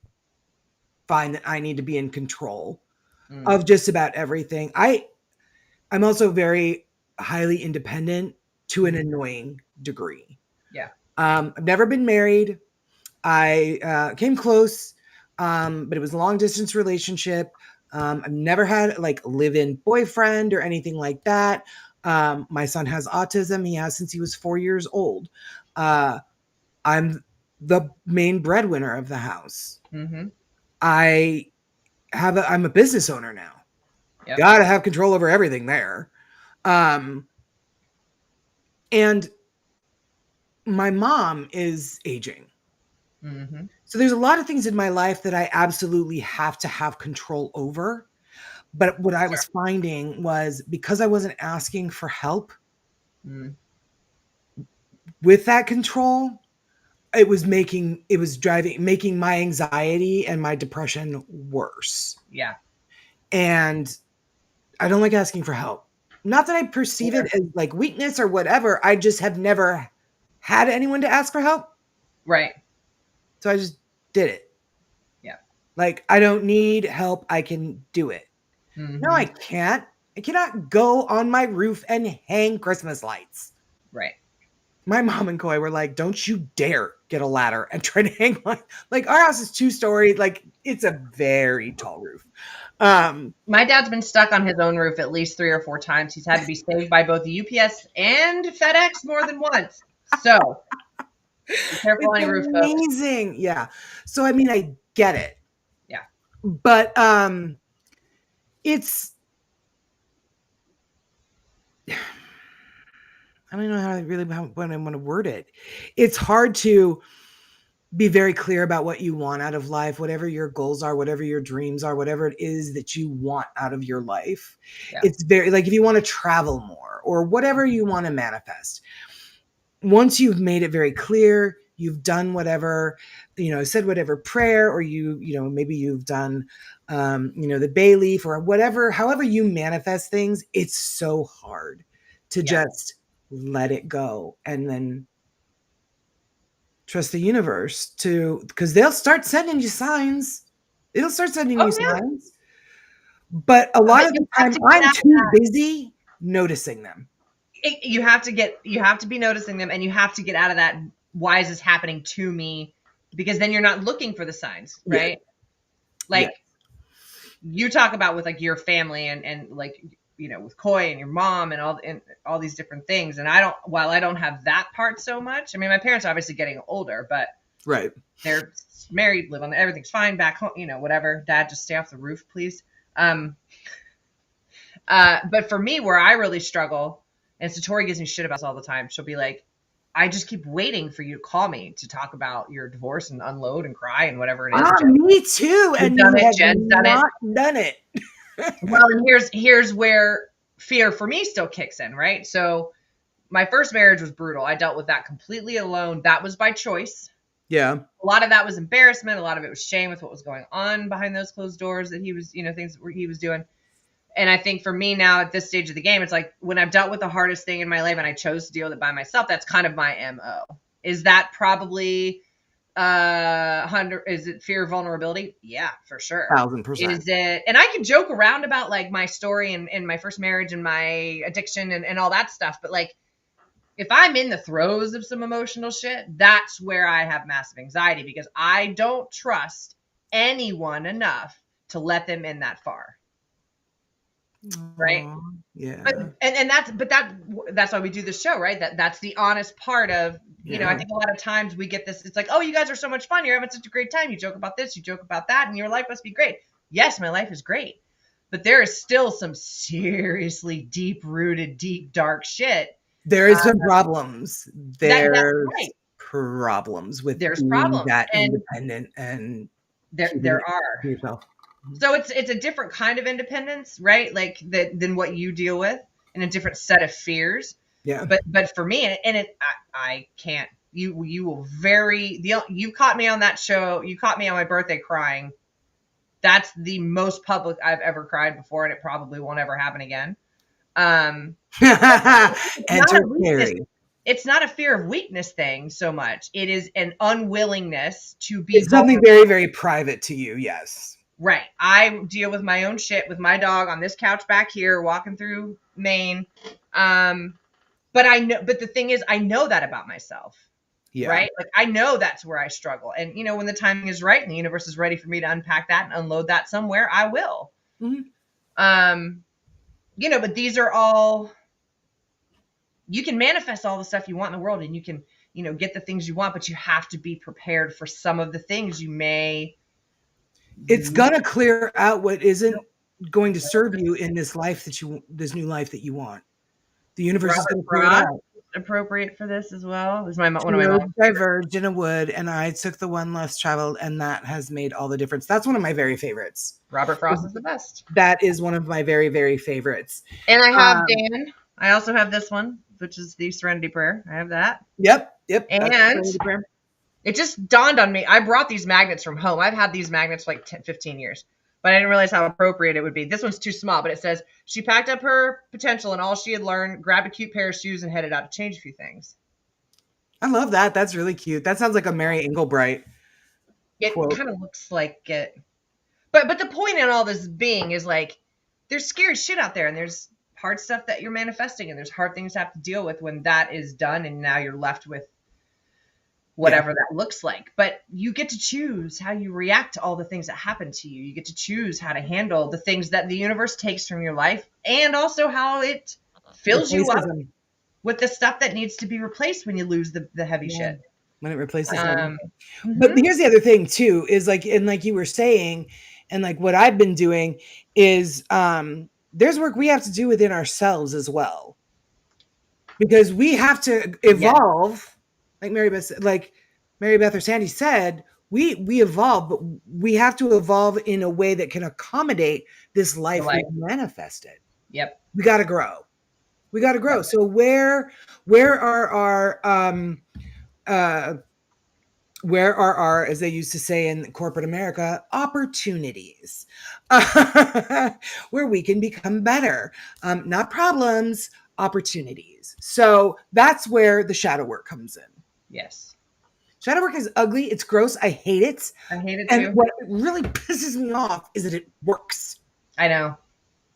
S2: find that I need to be in control of just about everything. I'm also very highly independent to an annoying degree.
S1: Yeah.
S2: I've never been married. I came close, but it was a long distance relationship. I've never had like a live-in boyfriend or anything like that. My son has autism. He has since he was 4 years old. I'm the main breadwinner of the house.
S1: Mm-hmm.
S2: I'm a business owner now.
S1: Yep.
S2: Gotta have control over everything there. And my mom is aging.
S1: Mm-hmm.
S2: So there's a lot of things in my life that I absolutely have to have control over. But what I was finding was because I wasn't asking for help with that control, it was making my anxiety and my depression worse.
S1: Yeah.
S2: And I don't like asking for help. Not that I perceive it as like weakness or whatever. I just have never had anyone to ask for help.
S1: Right.
S2: So I just did it.
S1: Yeah.
S2: Like, I don't need help. I can do it.
S1: Mm-hmm.
S2: No, I can't. I cannot go on my roof and hang Christmas lights.
S1: Right.
S2: My mom and Koi were like, don't you dare get a ladder and try to hang like our house is 2-story. Like, it's a very tall roof.
S1: My dad's been stuck on his own roof at least 3 or 4 times. He's had to be saved by both the UPS and FedEx more than once. So be careful on your roof, folks.
S2: Amazing. Yeah. So I mean, I get it.
S1: Yeah.
S2: But it's I don't know how I want to word it. It's hard to be very clear about what you want out of life, whatever your goals are, whatever your dreams are, whatever it is that you want out of your life. Yeah. It's very like if you want to travel more or whatever you want to manifest. Once you've made it very clear, you've done whatever, said whatever prayer, or maybe you've done, the bay leaf or whatever, however you manifest things, it's so hard to just let it go and then trust the universe because they'll start sending you signs. It'll start sending you signs. But a lot of the time I'm too busy noticing them.
S1: You have to be noticing them, and you have to get out of that. Why is this happening to me? Because then you're not looking for the signs, right? Yeah. Like you talk about with like your family and like, with Koi and your mom and all these different things. And while I don't have that part so much, I mean, my parents are obviously getting older, but they're married, live on everything's fine back home, whatever. Dad, just stay off the roof, please. But for me, where I really struggle, and Satori gives me shit about this all the time. She'll be like, I just keep waiting for you to call me to talk about your divorce and unload and cry and whatever it is.
S2: Me too. And you have not done it.
S1: Well, and here's where fear for me still kicks in, right? So my first marriage was brutal. I dealt with that completely alone. That was by choice.
S2: Yeah.
S1: A lot of that was embarrassment. A lot of it was shame with what was going on behind those closed doors that he was, things that he was doing. And I think for me now at this stage of the game, it's like when I've dealt with the hardest thing in my life and I chose to deal with it by myself, that's kind of my MO. Is that probably 100? Is it fear of vulnerability? Yeah, for sure.
S2: 1,000%.
S1: Is it? And I can joke around about like my story and my first marriage and my addiction and all that stuff. But like, if I'm in the throes of some emotional shit, that's where I have massive anxiety because I don't trust anyone enough to let them in that far. right?
S2: Aw,
S1: But
S2: yeah.
S1: that's why we do the show, right? That's the honest part of, I
S2: Yeah.
S1: think a lot of times we get this, it's like, oh, you guys are so much fun, you're having such a great time, you joke about this, you joke about that, and your life must be great. Yes, my life is great, but there is still some seriously deep rooted, deep dark shit.
S2: There is some problems.
S1: That's
S2: There's
S1: right.
S2: problems with
S1: There's
S2: being
S1: problems,
S2: that
S1: and
S2: independent and keeping
S1: there
S2: it
S1: are.
S2: to yourself.
S1: So it's a different kind of independence, right? Like than what you deal with, and a different set of fears.
S2: Yeah.
S1: But for me, and I can't. You will you caught me on that show. You caught me on my birthday crying. That's the most public I've ever cried before, and it probably won't ever happen again. It's not
S2: Enter
S1: a weakness.
S2: Carrie.
S1: It's not a fear of weakness thing so much. It is an unwillingness to be
S2: It's something
S1: vulnerable.
S2: very, very private to you. Yes.
S1: Right. I deal with my own shit with my dog on this couch back here, walking through Maine. But the thing is, I know that about myself,
S2: Yeah.
S1: right? Like I know that's where I struggle. And when the timing is right and the universe is ready for me to unpack that and unload that somewhere, I will.
S2: Mhm.
S1: But these are all, you can manifest all the stuff you want in the world, and you can, get the things you want, but you have to be prepared for some of the things you may.
S2: It's gonna clear out what isn't going to serve you in this new life that you want. The universe is gonna
S1: Robert
S2: clear it
S1: Frost
S2: out.
S1: appropriate for this as well. This is one of
S2: Two
S1: my
S2: roads
S1: mom's.
S2: diverged in a wood, and I took the one less traveled, and that has made all the difference. That's one of my very favorites.
S1: Robert Frost is the best.
S2: That is one of my very, very favorites.
S1: And I have
S2: Um,
S1: Dan. I also have this one, which is the Serenity Prayer. I have that.
S2: Yep.
S1: And it just dawned on me. I brought these magnets from home. I've had these magnets for like 10, 15 years, but I didn't realize how appropriate it would be. This one's too small, but it says, she packed up her potential and all she had learned, grabbed a cute pair of shoes, and headed out to change a few things.
S2: I love that. That's really cute. That sounds like a Mary Engelbright
S1: It
S2: quote.
S1: kind of looks like it. But the point in all this being is like, there's scary shit out there, and there's hard stuff that you're manifesting, and there's hard things to have to deal with when that is done, and now you're left with whatever that looks like. But you get to choose how you react to all the things that happen to you. You get to choose how to handle the things that the universe takes from your life, and also how it fills you up with the stuff that needs to be replaced when you lose the heavy shit.
S2: When it replaces
S1: But
S2: here's the other thing too, is like you were saying, and like what I've been doing is there's work we have to do within ourselves as well. Because we have to evolve, like Mary Beth or Sandy said, we evolve, but we have to evolve in a way that can accommodate this life we've manifested.
S1: Yep.
S2: We got to grow. We got to grow. Yep. So where are our, as they used to say in corporate America, opportunities where we can become better? Not problems, opportunities. So that's where the shadow work comes in.
S1: Yes.
S2: Shadow work is ugly. It's gross. I hate it.
S1: I hate it
S2: and
S1: too.
S2: What really pisses me off is that it works.
S1: I know.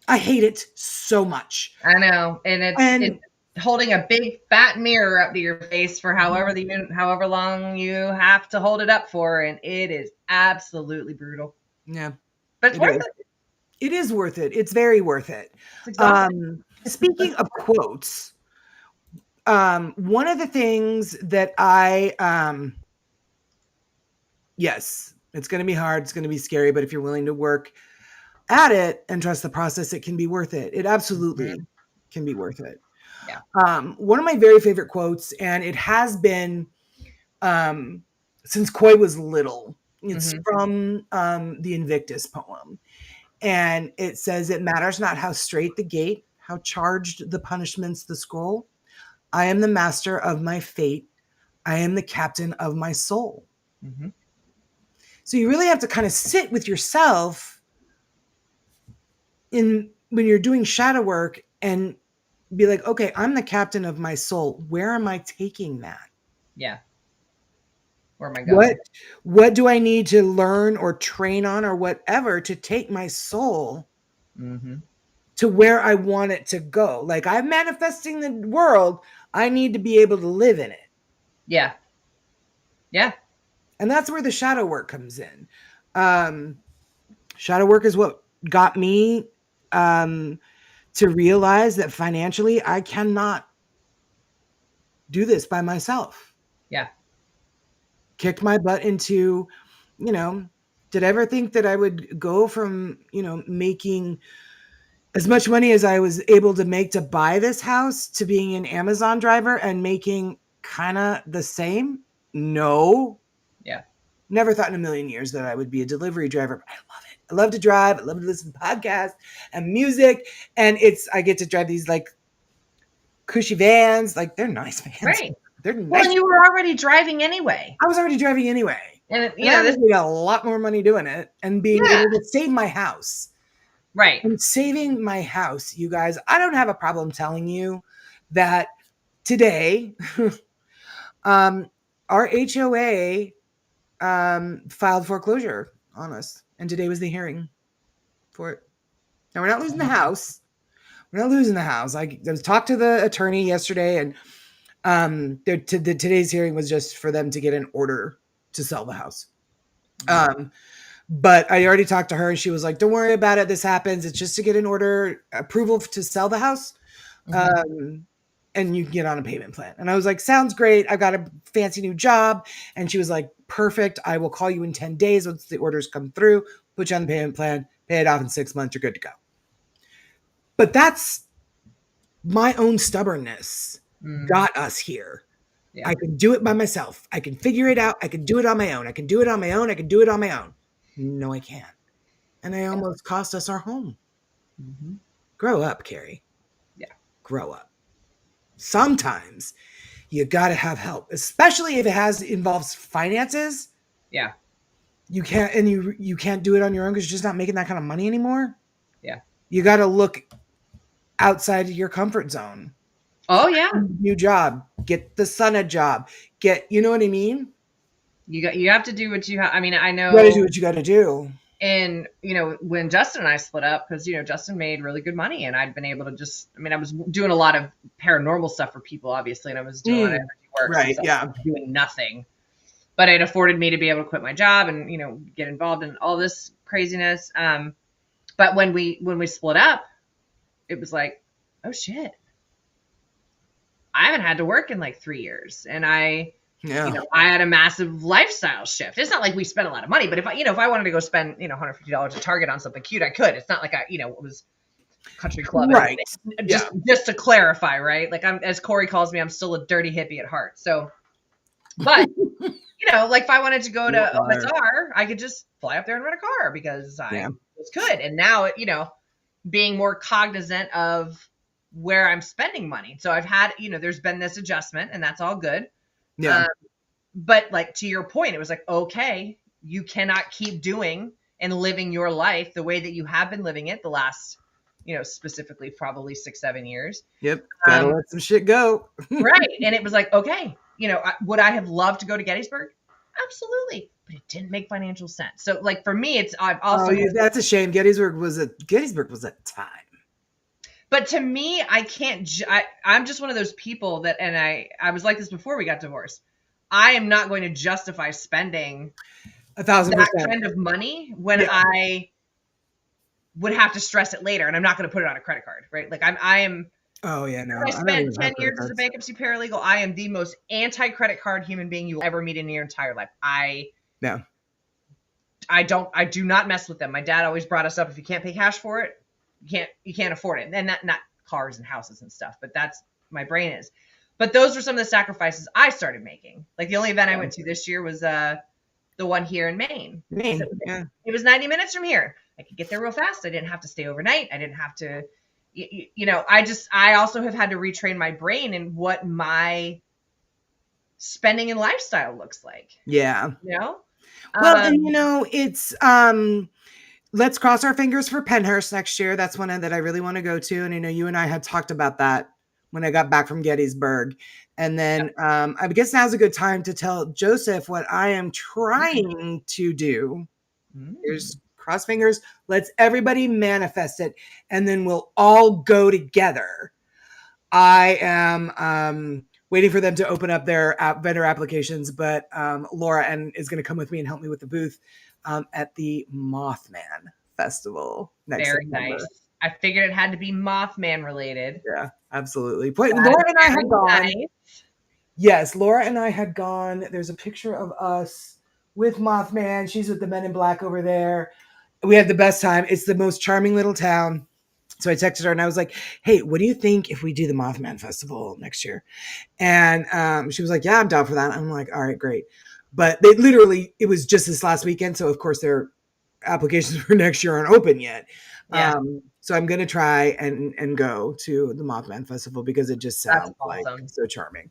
S2: I hate it so much.
S1: I know. And it's holding a big fat mirror up to your face for however long you have to hold it up for. And it is absolutely brutal.
S2: Yeah.
S1: But it's worth it.
S2: It is worth it. It's very worth it. Speaking of quotes, one of the things that yes, it's going to be hard. It's going to be scary, but if you're willing to work at it and trust the process, it can be worth it. It absolutely can be worth it.
S1: Yeah.
S2: One of my very favorite quotes, and it has been since Coy was little. It's from the Invictus poem. And it says, "It matters not how straight the gate, how charged the punishments the scroll. I am the master of my fate. I am the captain of my soul."
S1: Mm-hmm.
S2: So you really have to kind of sit with yourself when you're doing shadow work and be like, okay, I'm the captain of my soul. Where am I taking that?
S1: Yeah. Where am I going?
S2: What do I need to learn or train on or whatever to take my soul to where I want it to go? Like, I'm manifesting the world. I need to be able to live in it.
S1: Yeah. Yeah.
S2: And that's where the shadow work comes in. Shadow work is what got me to realize that financially I cannot do this by myself.
S1: Yeah.
S2: Kicked my butt into, did I ever think that I would go from, making as much money as I was able to make to buy this house to being an Amazon driver and making kind of the same? No.
S1: Yeah.
S2: Never thought in a million years that I would be a delivery driver, but I love it. I love to drive. I love to listen to podcasts and music. And I get to drive these like cushy vans. Like they're nice vans.
S1: Right.
S2: They're nice.
S1: Well, and you were already driving anyway.
S2: I was already driving anyway.
S1: And
S2: I made a lot more money doing it and being able to save my house.
S1: Right.
S2: And saving my house, you guys, I don't have a problem telling you that today, our HOA filed foreclosure on us. And today was the hearing for it. Now, we're not losing the house. We're not losing the house. I was talked to the attorney yesterday, and today's hearing was just for them to get an order to sell the house. But I already talked to her, and she was like, don't worry about it. This happens. It's just to get an order approval to sell the house. And you can get on a payment plan. And I was like, sounds great. I've got a fancy new job. And she was like, perfect. I will call you in 10 days once the orders come through, put you on the payment plan, pay it off in 6 months. You're good to go. But that's my own stubbornness got us here. Yeah. I can do it by myself. I can figure it out. I can do it on my own. I can do it on my own. I can do it on my own. No, I can't. And I almost cost us our home. Grow up, Carrie.
S1: Yeah.
S2: Grow up. Sometimes you got to have help, especially if it involves finances.
S1: Yeah.
S2: You can't, and you can't do it on your own because you're just not making that kind of money anymore.
S1: Yeah.
S2: You got to look outside of your comfort zone.
S1: Oh yeah.
S2: New job. Get the son a job. You know what I mean?
S1: You have to do what you have. I mean, I know.
S2: You got to do what you got to do.
S1: And, when Justin and I split up, because, Justin made really good money and I'd been able to I was doing a lot of paranormal stuff for people, obviously, and I was doing a lot of energy work.
S2: Right. So yeah.
S1: Doing nothing. But it afforded me to be able to quit my job and, get involved in all this craziness. But when we split up, it was like, oh shit. I haven't had to work in like 3 years. And I had a massive lifestyle shift. It's not like we spent a lot of money, but if I wanted to go spend, $150 at Target on something cute, I could. It's not like it was country club.
S2: Right.
S1: Just to clarify, right? Like as Corey calls me, I'm still a dirty hippie at heart. So, but like if I wanted to go to OSR, I could just fly up there and rent a car because I was good. And now, being more cognizant of where I'm spending money. So I've had, there's been this adjustment and that's all good.
S2: Yeah.
S1: But like to your point, it was like, okay, you cannot keep doing and living your life the way that you have been living it the last, specifically probably 6-7 years.
S2: Yep. Gotta let some shit go.
S1: Right. And it was like, okay, would I have loved to go to Gettysburg? Absolutely. But it didn't make financial sense. So like for me, I've also.
S2: Oh, that's a shame. Gettysburg was a time.
S1: But to me, I can't, I'm just one of those people that, and I was like this before we got divorced. I am not going to justify spending
S2: 1,000%
S1: that kind of money when I would have to stress it later, and I'm not going to put it on a credit card, right? Like I am.
S2: Oh yeah, no.
S1: I spent 10 years as a bankruptcy paralegal. I am the most anti-credit card human being you will ever meet in your entire life. I do not mess with them. My dad always brought us up, if you can't pay cash for it, you can't afford it. And not cars and houses and stuff, but that's my brain is. But those were some of the sacrifices I started making. Like the only event I went to this year was the one here in Maine.
S2: So
S1: it was 90 minutes from here. I could get there real fast. I didn't have to stay overnight. I didn't have to, I also have had to retrain my brain in what my spending and lifestyle looks like.
S2: Yeah.
S1: Well,
S2: and it's, let's cross our fingers for Pennhurst next year. That's one that I really want to go to. And I know you and I had talked about that when I got back from Gettysburg. And then I guess now's a good time to tell Joseph what I am trying to do. Here's cross fingers. Let's everybody manifest it. And then we'll all go together. I am waiting for them to open up their vendor applications, but Laura is going to come with me and help me with the booth at the Mothman Festival next
S1: Very
S2: September.
S1: nice. I figured it had to be Mothman related.
S2: Yeah, absolutely.
S1: That
S2: Laura
S1: is
S2: and I
S1: very
S2: had gone.
S1: nice.
S2: Yes, Laura and I had gone. There's a picture of us with Mothman. She's with the Men in Black over there. We had the best time. It's the most charming little town. So I texted her and I was like, "Hey, what do you think if we do the Mothman Festival next year?" And she was like, "Yeah, I'm down for that." I'm like, "All right, great." But they literally, it was just this last weekend. So of course their applications for next year aren't open yet.
S1: Yeah,
S2: So I'm going to try and go to the Mothman Festival because it just
S1: that's
S2: sounds like
S1: awesome.
S2: so charming.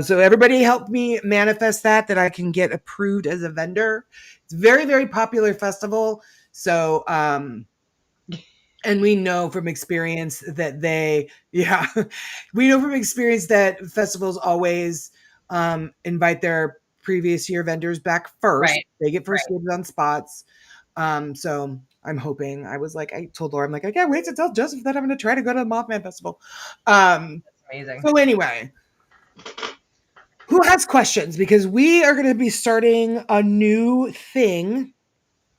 S2: So everybody help me manifest that I can get approved as a vendor. It's a very, very popular festival. So, and we know from experience that we know from experience that festivals always invite their previous year vendors back first.
S1: Right,
S2: They get first
S1: right.
S2: dibs on spots. So I'm hoping. I told Laura, I'm like, I can't wait to tell Joseph that I'm going to try to go to the Mothman Festival.
S1: That's amazing.
S2: So anyway, who has questions? Because we are going to be starting a new thing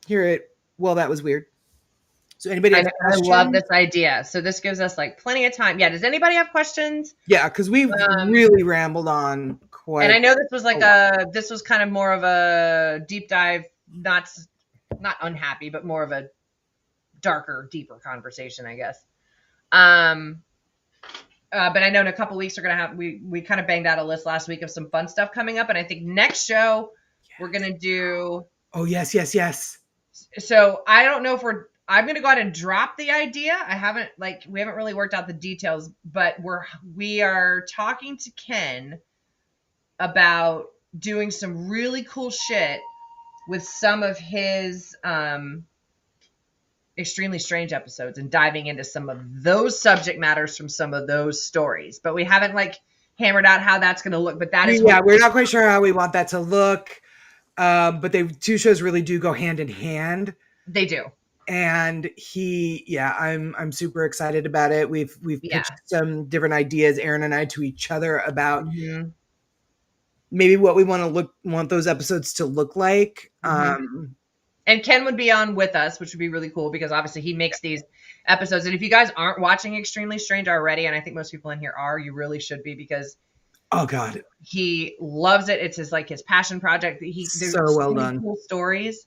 S2: here at. Well, that was weird. So anybody have
S1: I love
S2: questions?
S1: this idea. So this gives us like plenty of time. Yeah. Does anybody have questions?
S2: Yeah, because we've really rambled on
S1: And I
S2: quite
S1: know this was
S2: a
S1: like
S2: lot.
S1: this was kind of more of a deep dive, not unhappy, but more of a darker, deeper conversation, I guess. Um, but I know in a couple weeks we're gonna have we kind of banged out a list last week of some fun stuff coming up, and I think next show we're gonna do.
S2: Oh yes, yes, yes.
S1: So I don't know if I'm gonna go ahead and drop the idea. We haven't really worked out the details, but we are talking to Ken about doing some really cool shit with some of his extremely strange episodes and diving into some of those subject matters from some of those stories. But we haven't like hammered out how that's going to look. But that is what
S2: We're not quite sure how we want that to look. But they two shows really do go hand in hand.
S1: they do.
S2: And I'm super excited about it. We've
S1: Yeah.
S2: pitched some different ideas, Aaron and I, to each other about
S1: Mm-hmm.
S2: maybe what we want those episodes to look like.
S1: Mm-hmm. And Ken would be on with us, which would be really cool because obviously he makes these episodes. And if you guys aren't watching Extremely Strange already, and I think most people in here are, you really should be because
S2: oh god,
S1: he loves it. It's his passion project. There's
S2: so well
S1: many
S2: done.
S1: cool stories.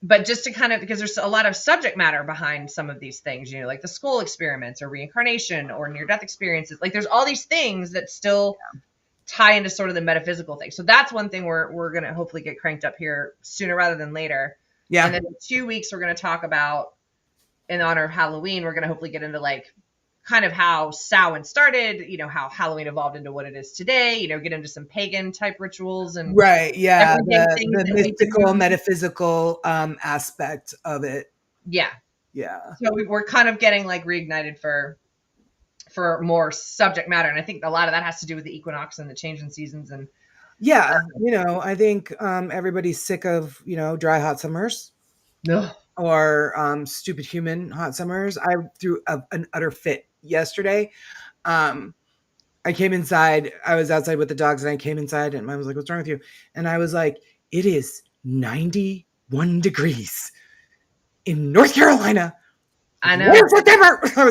S1: But just to kind of, because there's a lot of subject matter behind some of these things, like the school experiments or reincarnation or near-death experiences. Like there's all these things that still tie into sort of the metaphysical thing. So that's one thing we're going to hopefully get cranked up here sooner rather than later.
S2: Yeah.
S1: And then in 2 weeks, we're going to talk about, in honor of Halloween, we're going to hopefully get into like kind of how Samhain started, how Halloween evolved into what it is today, get into some pagan type rituals and
S2: right. Yeah. The mystical,
S1: do.
S2: metaphysical aspect of it.
S1: Yeah.
S2: Yeah.
S1: So we're kind of getting like reignited for more subject matter. And I think a lot of that has to do with the equinox and the change in seasons. And
S2: yeah, I think everybody's sick of, dry hot summers.
S1: Ugh.
S2: Or stupid human hot summers. I threw an utter fit yesterday. I came inside. I was outside with the dogs, and I came inside, and mom was like, "What's wrong with you?" And I was like, "It is 91 degrees in North Carolina.
S1: I know.
S2: September." I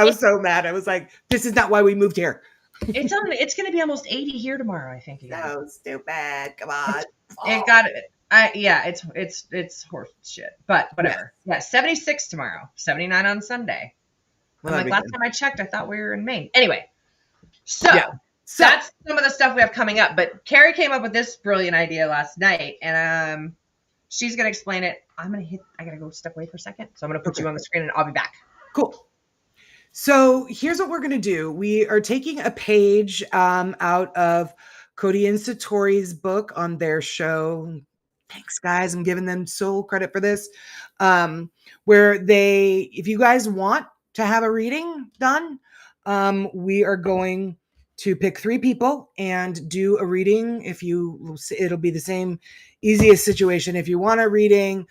S2: was so mad. I was like, "This is not why we moved here."
S1: It's going to be almost 80 here tomorrow, I think. Again.
S2: So stupid. Come on.
S1: It got it. It's horse shit, but whatever. Yeah, 76 tomorrow, 79 on Sunday. Well, I'm like, last time I checked, I thought we were in Maine. Anyway, so that's some of the stuff we have coming up. But Carrie came up with this brilliant idea last night, and she's gonna explain it. I gotta go step away for a second, so I'm gonna put you on the screen, and I'll be back.
S2: Cool. So here's what we're gonna do. We are taking a page out of Cody and Satori's book on their show. Thanks, guys. I'm giving them sole credit for this. Where if you guys want to have a reading done, we are going to pick 3 people and do a reading. It'll be the same easiest situation. If you want a reading,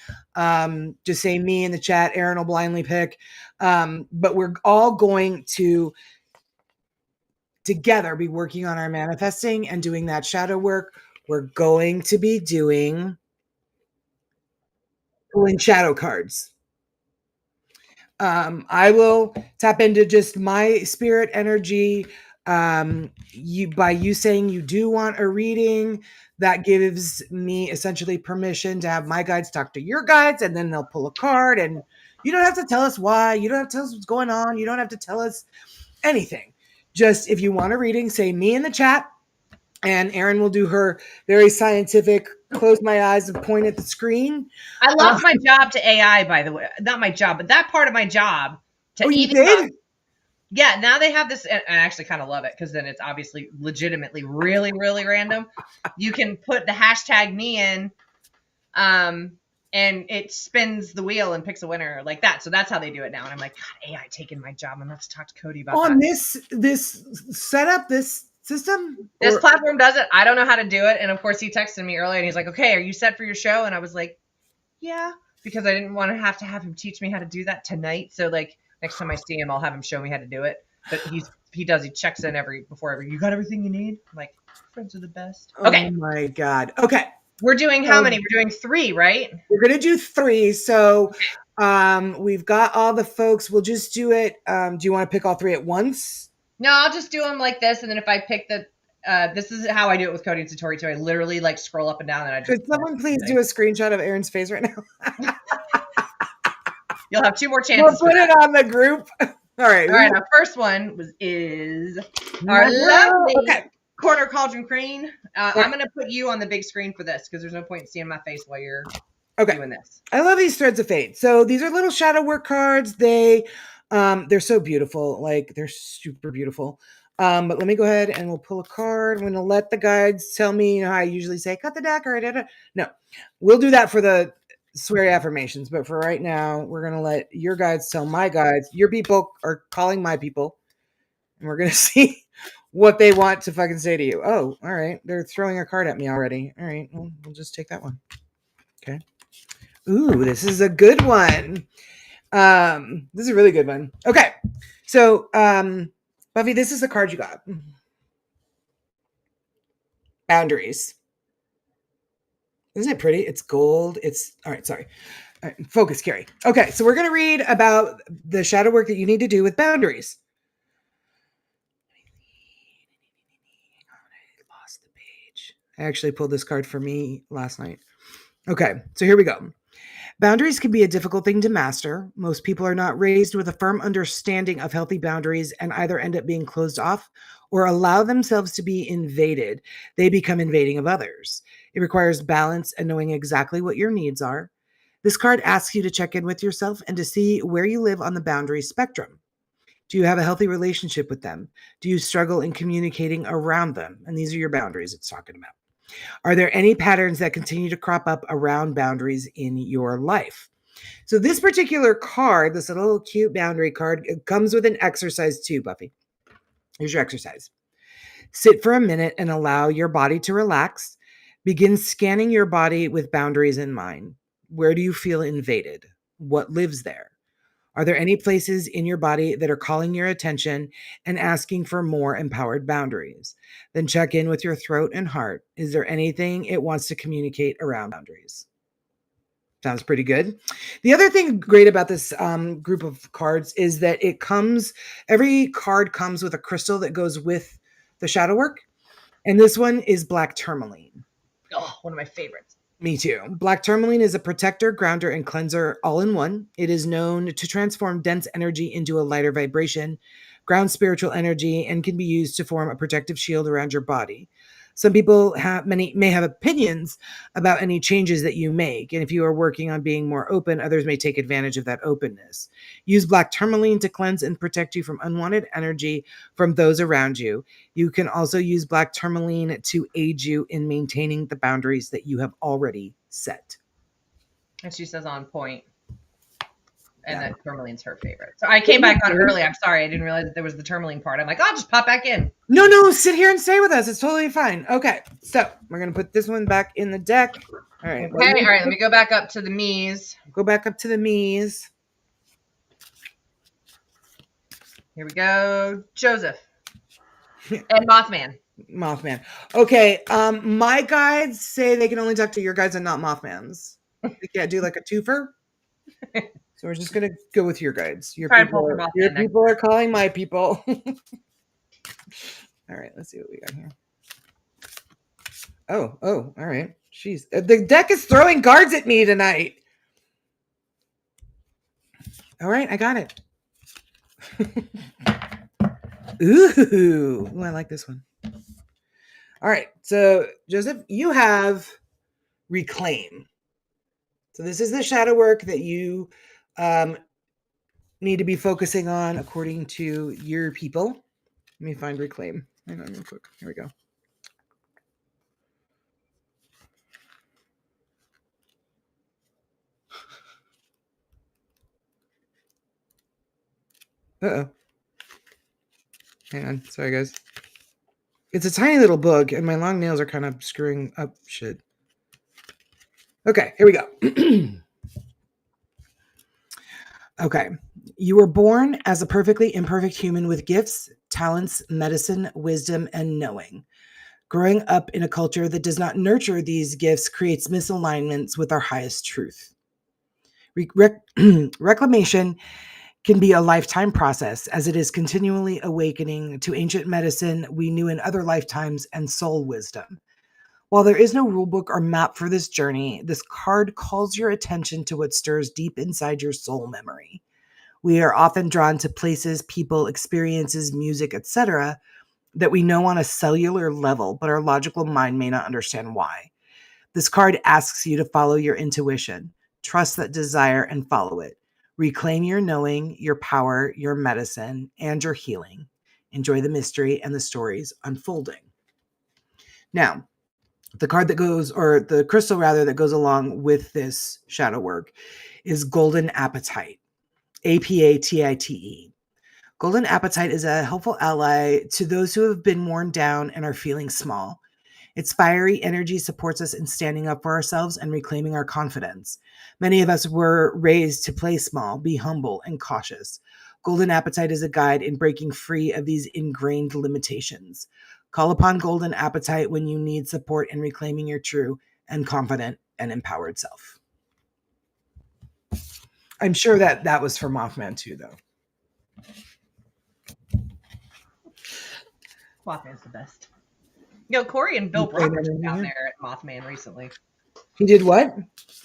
S2: just say me in the chat. Aaron will blindly pick. But we're all going to together be working on our manifesting and doing that shadow work. We're going to be pulling shadow cards. I will tap into just my spirit energy. You saying you do want a reading, that gives me essentially permission to have my guides talk to your guides, and then they'll pull a card. And you don't have to tell us why. You don't have to tell us what's going on. You don't have to tell us anything. Just if you want a reading, say me in the chat, and Erin will do her very scientific close my eyes and point at the screen.
S1: I lost my job to AI, by the way. Not my job, but that part of my job.
S2: Oh, you did?
S1: Yeah, now they have this, and I actually kind of love it because then it's obviously legitimately really, really random. You can put the hashtag me in, and it spins the wheel and picks a winner like that. So that's how they do it now. And I'm like, God, AI taking my job. I'm gonna have to talk to Cody about
S2: on
S1: that.
S2: this setup, this system.
S1: This platform does it. I don't know how to do it. And of course, he texted me earlier, and he's like, "Okay, are you set for your show?" And I was like, "Yeah," because I didn't want to have him teach me how to do that tonight. So like next time I see him, I'll have him show me how to do it. But he checks in before every. You got everything you need? I'm like, friends are the best. Okay.
S2: Oh my God. Okay.
S1: We're doing how many? We're doing 3, right?
S2: We're gonna do 3. So we've got all the folks. We'll just do it. Do you want to pick all 3 at once?
S1: No, I'll just do them like this, and then if I pick the this is how I do it with Cody and Satori too. I literally like scroll up and down, and I just.
S2: Could someone please do a screenshot of Erin's face right now?
S1: You'll have 2 more chances.
S2: We'll put it on the group. All right.
S1: All right. Our first one is our lovely corner cauldron queen. I'm going to put you on the big screen for this because there's no point in seeing my face while you're doing this.
S2: I love these threads of fate. So these are little shadow work cards. They're so beautiful. Like they're super beautiful. But let me go ahead and we'll pull a card. I'm going to let the guides tell me, how I usually say, cut the deck or da-da. No, we'll do that for the swear affirmations. But for right now, we're going to let your guides tell my guides. Your people are calling my people. And we're going to see what they want to fucking say to you. Oh, all right. They're throwing a card at me already. All right. Well, we'll just take that one. Okay. Ooh, this is a good one. This is a really good one. Okay. So, Buffy, this is the card you got. Boundaries. Isn't it pretty? It's gold. It's all right. Sorry. All right, focus, Carrie. Okay. So we're going to read about the shadow work that you need to do with boundaries. I lost the page. I actually pulled this card for me last night. Okay. So here we go. Boundaries can be a difficult thing to master. Most people are not raised with a firm understanding of healthy boundaries and either end up being closed off or allow themselves to be invaded. They become invading of others. It requires balance and knowing exactly what your needs are. This card asks you to check in with yourself and to see where you live on the boundary spectrum. Do you have a healthy relationship with them? Do you struggle in communicating around them? And these are your boundaries it's talking about. Are there any patterns that continue to crop up around boundaries in your life? So this particular card, this little cute boundary card, it comes with an exercise too, Buffy. Here's your exercise. Sit for a minute and allow your body to relax. Begin scanning your body with boundaries in mind. Where do you feel invaded? What lives there? Are there any places in your body that are calling your attention and asking for more empowered boundaries? Then check in with your throat and heart. Is there anything it wants to communicate around boundaries? Sounds pretty good. The other thing great about this group of cards is that every card comes with a crystal that goes with the shadow work. And this one is black tourmaline.
S1: Oh, one of my favorites.
S2: Me too. Black tourmaline is a protector, grounder, and cleanser all in one. It is known to transform dense energy into a lighter vibration, ground spiritual energy, and can be used to form a protective shield around your body. Some people may have opinions about any changes that you make, and if you are working on being more open, others may take advantage of that openness. Use black tourmaline to cleanse and protect you from unwanted energy from those around you. You can also use black tourmaline to aid you in maintaining the boundaries that you have already set.
S1: And she says on point. And that tourmaline's her favorite. So I came back on early. I'm sorry. I didn't realize that there was the tourmaline part. I'm like, I'll just pop back in.
S2: No, sit here and stay with us. It's totally fine. Okay. So we're going to put this one back in the deck. All right.
S1: Okay. All right. Let me go back up to the me's.
S2: Go back up to the me's.
S1: Here we go. Joseph. And Mothman.
S2: Okay. My guides say they can only talk to your guides and not Mothman's. They can't do like a twofer. So So we're just gonna go with your guides. Your
S1: Try and pull from
S2: your
S1: Mothman
S2: people are calling my people. All right, let's see what we got here. Oh, all right. Jeez, the deck is throwing cards at me tonight. All right, I got it. Ooh, I like this one. All right, so Joseph, you have reclaim. So this is the shadow work that you need to be focusing on according to your people. Let me find reclaim. Hang on real quick. Here we go. Uh-oh. Hang on. Sorry, guys. It's a tiny little book, and my long nails are kind of screwing up shit. Okay, here we go. Okay. You were born as a perfectly imperfect human with gifts, talents, medicine, wisdom, and knowing. Growing up in a culture that does not nurture these gifts creates misalignments with our highest truth. Reclamation can be a lifetime process, as it is continually awakening to ancient medicine we knew in other lifetimes and soul wisdom. While there is no rulebook or map for this journey, this card calls your attention to what stirs deep inside your soul memory. We are often drawn to places, people, experiences, music, etc., that we know on a cellular level, but our logical mind may not understand why. This card asks you to follow your intuition, trust that desire, and follow it. Reclaim your knowing, your power, your medicine, and your healing. Enjoy the mystery and the stories unfolding. Now, the card that goes, or the crystal rather, that goes along with this shadow work is Golden Apatite. Apatite. Golden Apatite is a helpful ally to those who have been worn down and are feeling small. Its fiery energy supports us in standing up for ourselves and reclaiming our confidence. Many of us were raised to play small, be humble, and cautious. Golden Apatite is a guide in breaking free of these ingrained limitations. Call upon Golden Apatite when you need support in reclaiming your true and confident and empowered self. I'm sure that was for Mothman too, though.
S1: Mothman's the best. You know, Corey and Bill Brock were down there at Mothman recently.
S2: He did what?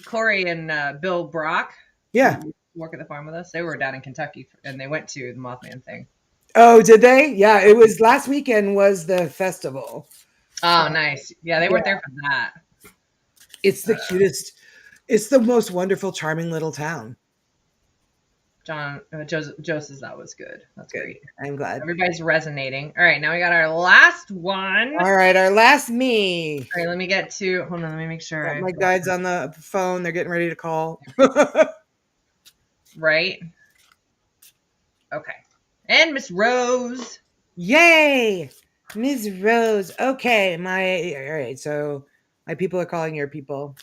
S1: Corey and Bill Brock.
S2: Yeah.
S1: Work at the farm with us. They were down in Kentucky, and they went to the Mothman thing.
S2: Oh, did they? Yeah, it was last weekend was the festival.
S1: Oh, nice. Yeah, they weren't there for that.
S2: It's the cutest. It's the most wonderful, charming little town.
S1: Joe says that was good. That's
S2: good.
S1: Great.
S2: I'm glad.
S1: Everybody's resonating. All right, now we got our last one.
S2: All right, our last me.
S1: All right, let me get to. Hold on, let me make sure.
S2: Got my guides on the phone. They're getting ready to call.
S1: Right. Okay. And Miss Rose.
S2: Yay, Miss Rose. Okay, all right. So my people are calling your people.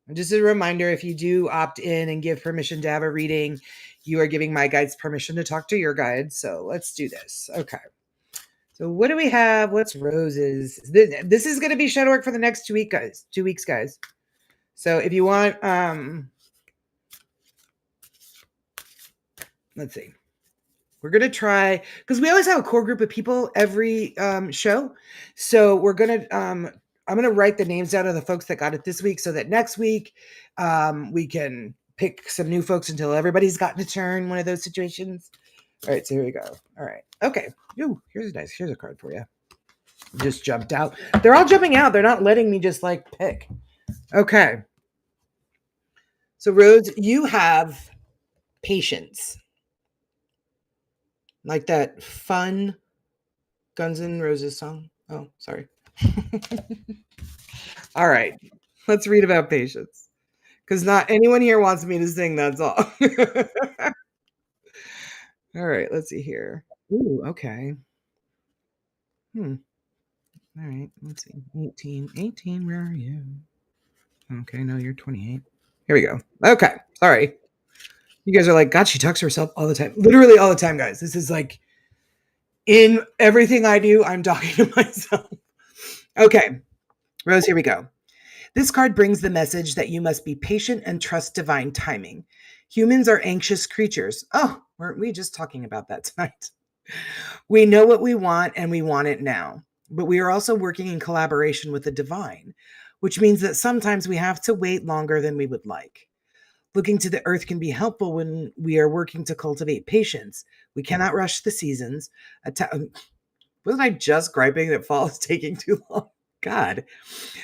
S2: And just a reminder, if you do opt in and give permission to have a reading, you are giving my guides permission to talk to your guides. So let's do this. Okay. So what do we have? What's Rose's? This is going to be shadow work for the next 2 weeks, guys. 2 weeks, guys. So if you want, let's see. We're going to try, because we always have a core group of people every show. So we're going to, I'm going to write the names down of the folks that got it this week so that next week we can pick some new folks until everybody's gotten a turn, one of those situations. All right, so here we go. All right. Okay. Ooh, here's a card for you. Just jumped out. They're all jumping out. They're not letting me just like pick. Okay. So Rose, you have patience. Like that fun Guns N' Roses song. Oh, sorry. All right. Let's read about patience. Because not anyone here wants me to sing, that's all. All right, let's see here. Ooh, okay. All right, let's see. 18, where are you? Okay, no, you're 28. Here we go. Okay, sorry. You guys are like, God, she talks to herself all the time. Literally all the time, guys. This is like, in everything I do, I'm talking to myself. Okay, Rose, here we go. This card brings the message that you must be patient and trust divine timing. Humans are anxious creatures. Oh, weren't we just talking about that tonight? We know what we want and we want it now. But we are also working in collaboration with the divine, which means that sometimes we have to wait longer than we would like. Looking to the earth can be helpful when we are working to cultivate patience. We cannot rush the seasons. Wasn't I just griping that fall is taking too long? God.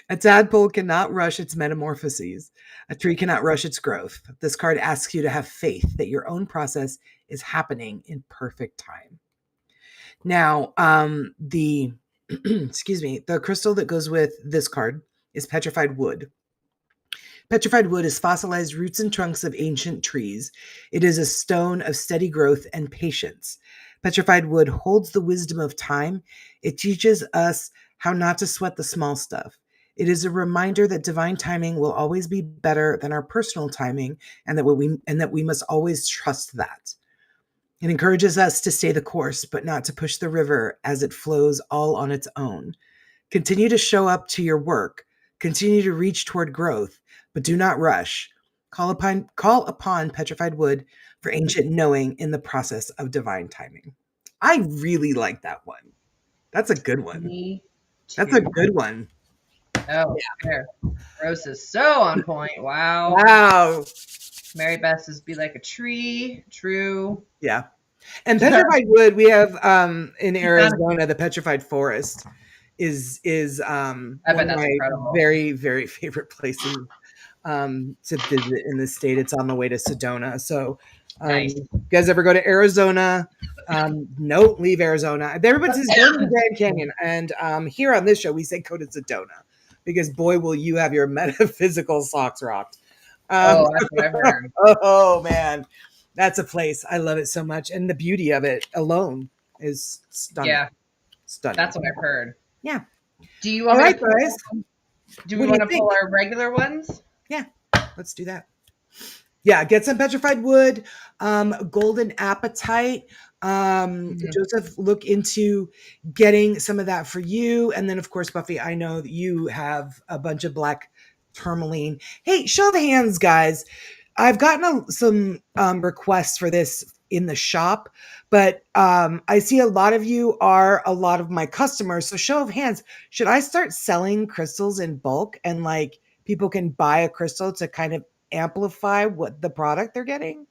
S2: A tadpole cannot rush its metamorphoses. A tree cannot rush its growth. This card asks you to have faith that your own process is happening in perfect time. Now, the excuse me, the crystal that goes with this card is petrified wood. Petrified wood is fossilized roots and trunks of ancient trees. It is a stone of steady growth and patience. Petrified wood holds the wisdom of time. It teaches us how not to sweat the small stuff. It is a reminder that divine timing will always be better than our personal timing, and that we must always trust that. It encourages us to stay the course, but not to push the river as it flows all on its own. Continue to show up to your work. Continue to reach toward growth, but do not rush. Call upon petrified wood for ancient knowing in the process of divine timing. I really like that one. That's a good one.
S1: Me
S2: That's a
S1: too.
S2: good one.
S1: Oh, there. Rose is so on point. Wow.
S2: Wow.
S1: Mary Beth says, be like a tree. True.
S2: Yeah. And petrified wood, we have in Arizona, the petrified forest is one of my
S1: incredible.
S2: very, very favorite places to visit in the state. It's on the way to Sedona. So
S1: Nice.
S2: you guys ever go to Arizona? Don't leave Arizona. Everybody says go to the Grand Canyon. And here on this show, we say go to Sedona because boy, will you have your metaphysical socks rocked.
S1: That's what I've heard.
S2: Oh, man. That's a place. I love it so much. And the beauty of it alone is stunning.
S1: Yeah.
S2: Stunning.
S1: That's what I've heard.
S2: Yeah.
S1: Do you want
S2: to guys?
S1: Do we want to pull our regular ones?
S2: Yeah. Let's do that. Yeah, get some petrified wood, golden apatite. Joseph, look into getting some of that for you. And then, of course, Buffy, I know that you have a bunch of black tourmaline. Hey, show of hands, guys. I've gotten some requests for this in the shop, but I see a lot of you are a lot of my customers. So show of hands, should I start selling crystals in bulk and like people can buy a crystal to kind of amplify what the product they're getting?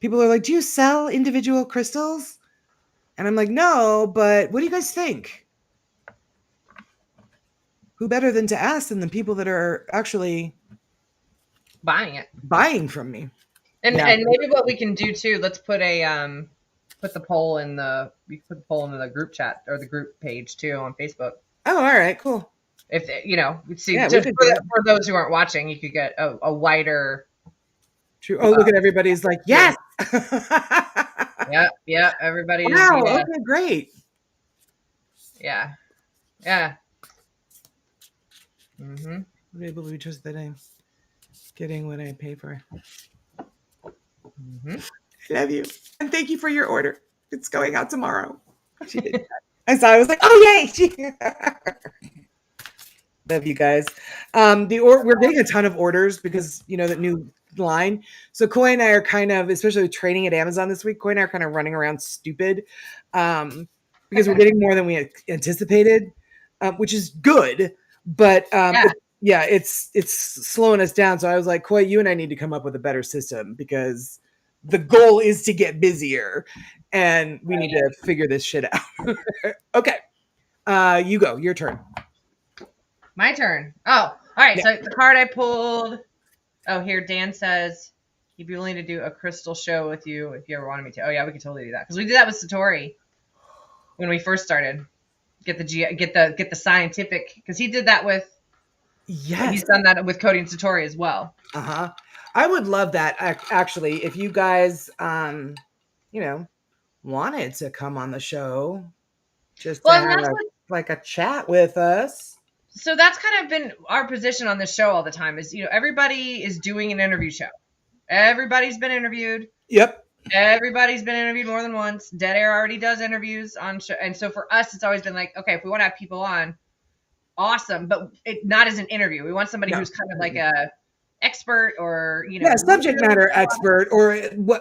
S2: People are like, do you sell individual crystals? And I'm like, no, but what do you guys think? Who better than to ask than the people that are actually buying from me?
S1: And maybe what we can do too, let's put a put the poll in the the group chat or the group page too on Facebook.
S2: Oh, all right, cool.
S1: If see, just for those who aren't watching, you could get a wider.
S2: True. Oh, look at everybody's like, yes.
S1: Yeah. Everybody.
S2: Wow. Okay, great.
S1: Yeah. Mm-hmm.
S2: I believe just that I'm getting what I pay for.
S1: Mm-hmm.
S2: I love you. And thank you for your order. It's going out tomorrow. She did that. I was like, oh, yay. Love you guys. We're getting a ton of orders because, the new line. So Coy and I are kind of, especially training at Amazon this week, Coy and I are kind of running around stupid because we're getting more than we anticipated, which is good. But it's slowing us down. So I was like, Coy, you and I need to come up with a better system because the goal is to get busier and we need to figure this shit out. Okay. You go, your turn.
S1: My turn. Oh, all right. Yeah. So the card I pulled. Oh, here Dan says he'd be willing to do a crystal show with you if you ever wanted me to. Oh yeah, we could totally do that because we did that with Satori when we first started. Get the scientific because he did that with. Yes, he's done that with Cody and Satori as well.
S2: I would love that actually if you guys wanted to come on the show just to have like a chat with us.
S1: So that's kind of been our position on this show all the time is, everybody is doing an interview show. Everybody's been interviewed.
S2: Yep.
S1: Everybody's been interviewed more than once. Dead Air already does interviews on show. And so for us, it's always been like, okay, if we want to have people on, awesome. But not as an interview. We want somebody who's kind of like expert or,
S2: subject matter expert or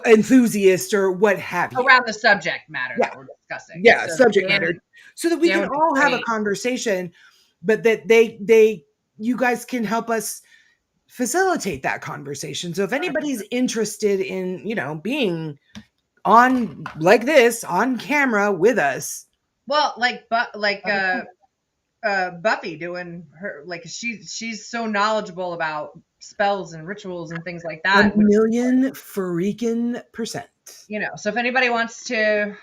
S2: enthusiast or what have you.
S1: Around the subject matter that we're discussing.
S2: Yeah, so subject matter. So that we can all have a conversation, but that you guys can help us facilitate that conversation. So if anybody's interested in, being on like this on camera with us.
S1: Well, Buffy doing her, like she's so knowledgeable about spells and rituals and things like that.
S2: 1,000,000%.
S1: So if anybody wants to,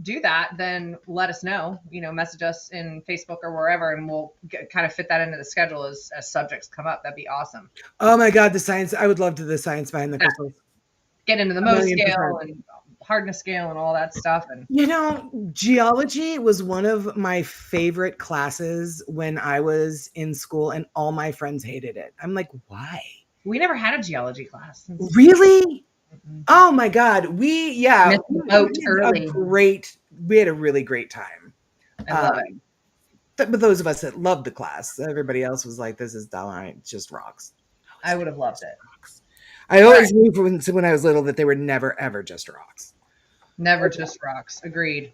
S1: do that, then let us know, message us in Facebook or wherever, and we'll kind of fit that into the schedule as subjects come up. That'd be awesome.
S2: Oh my God, the science. I would love to the science behind the crystals.
S1: Get into the Mohs scale and hardness scale and all that stuff. And
S2: geology was one of my favorite classes when I was in school, and all my friends hated it. I'm like, why?
S1: We never had a geology class.
S2: Really? Mm-hmm. Oh my God. We had a really great time.
S1: I love it.
S2: But those of us that loved the class, everybody else was like, this is dumb. It's just rocks.
S1: I would have loved it.
S2: I always knew when I was little that they were never, ever just rocks.
S1: Never just rocks. Agreed.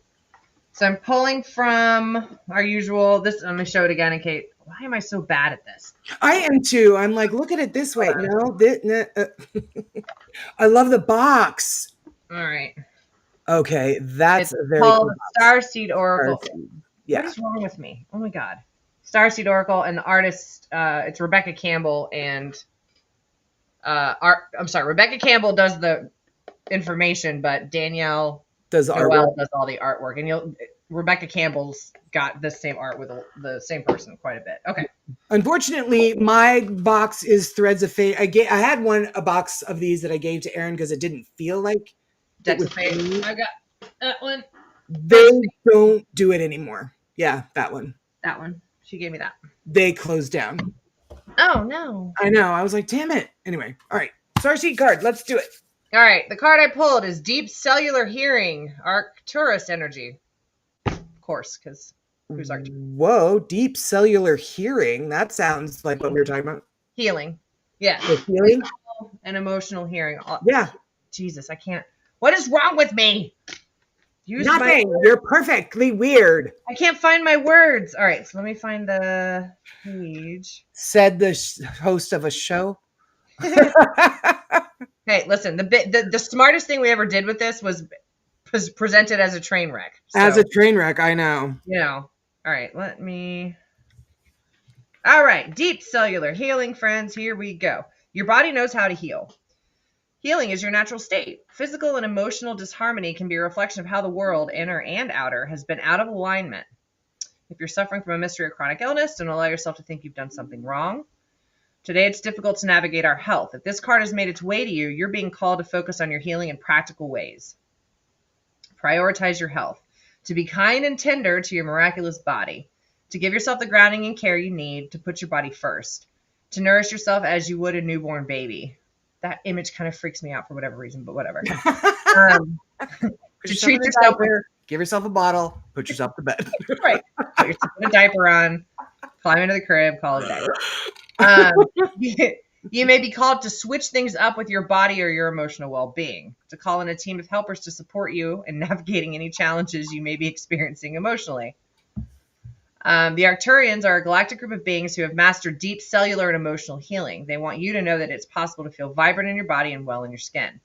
S1: So I'm pulling from our usual. Let me show it again. And Kate, why am I so bad at this?
S2: I am too. I'm like, look at it this way. I love the box.
S1: All right.
S2: Okay, that's
S1: it's
S2: a very
S1: called
S2: cool
S1: Starseed Oracle.
S2: Yeah.
S1: What is wrong with me? Oh my God. Starseed Oracle, and the artist, it's Rebecca Campbell, and Rebecca Campbell does the information, but Danielle
S2: does
S1: all the artwork. And Rebecca Campbell's got the same art with the same person quite a bit. Okay.
S2: Unfortunately, my box is Threads of Fate. I had a box of these that I gave to Erin because it didn't feel like
S1: Decks of Fate. I got that one.
S2: They don't do it anymore. Yeah, that one.
S1: That one. She gave me that.
S2: They closed down.
S1: Oh, no.
S2: I know. I was like, damn it. Anyway. All right. Starseed card. Let's do it.
S1: All right. The card I pulled is Deep Cellular Hearing, Arcturus Energy. Of course, because who's Arcturus?
S2: Whoa. Deep Cellular Hearing. That sounds like what we were talking about.
S1: Healing. Yeah.
S2: Healing?
S1: And emotional hearing.
S2: Yeah.
S1: Jesus, I can't. What is wrong with me?
S2: Nothing. You're perfectly weird.
S1: I can't find my words. All right, so let me find the page.
S2: Said the host of a show.
S1: Hey, listen. The smartest thing we ever did with this was presented as a train wreck. So,
S2: as a train wreck, I know.
S1: All right, All right, deep cellular healing, friends. Here we go. Your body knows how to heal. Healing is your natural state. Physical and emotional disharmony can be a reflection of how the world, inner and outer, has been out of alignment. If you're suffering from a mystery or chronic illness, don't allow yourself to think you've done something wrong. Today, it's difficult to navigate our health. If this card has made its way to you, you're being called to focus on your healing in practical ways. Prioritize your health. To be kind and tender to your miraculous body. To give yourself the grounding and care you need to put your body first. To nourish yourself as you would a newborn baby. That image kind of freaks me out for whatever reason, but whatever. To treat yourself,
S2: give yourself a bottle, put yourself to bed.
S1: Right. Put yourself in a diaper on, climb into the crib, call it a day. You may be called to switch things up with your body or your emotional well-being, to call in a team of helpers to support you in navigating any challenges you may be experiencing emotionally. The Arcturians are a galactic group of beings who have mastered deep cellular and emotional healing. They want you to know that it's possible to feel vibrant in your body and well in your skin,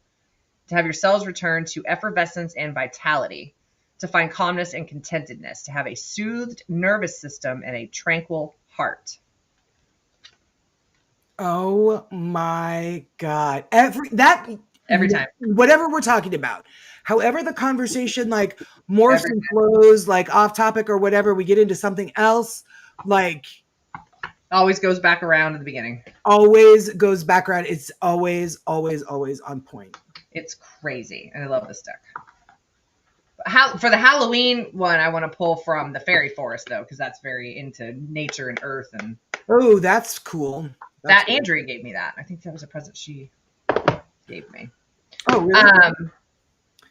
S1: to have your cells return to effervescence and vitality, to find calmness and contentedness, to have a soothed nervous system and a tranquil heart.
S2: Oh my God. Every time. Whatever we're talking about. However the conversation like morphs and flows, like off topic or whatever, we get into something else, like
S1: always goes back around at the beginning.
S2: Always goes back around. It's always on point.
S1: It's crazy. And I love this deck. For the Halloween one, I want to pull from the Fairy Forest though, because that's very into nature and earth. And
S2: oh, that's cool.
S1: That cool. Andrea gave me that. I think that was a present she gave me.
S2: Oh, really?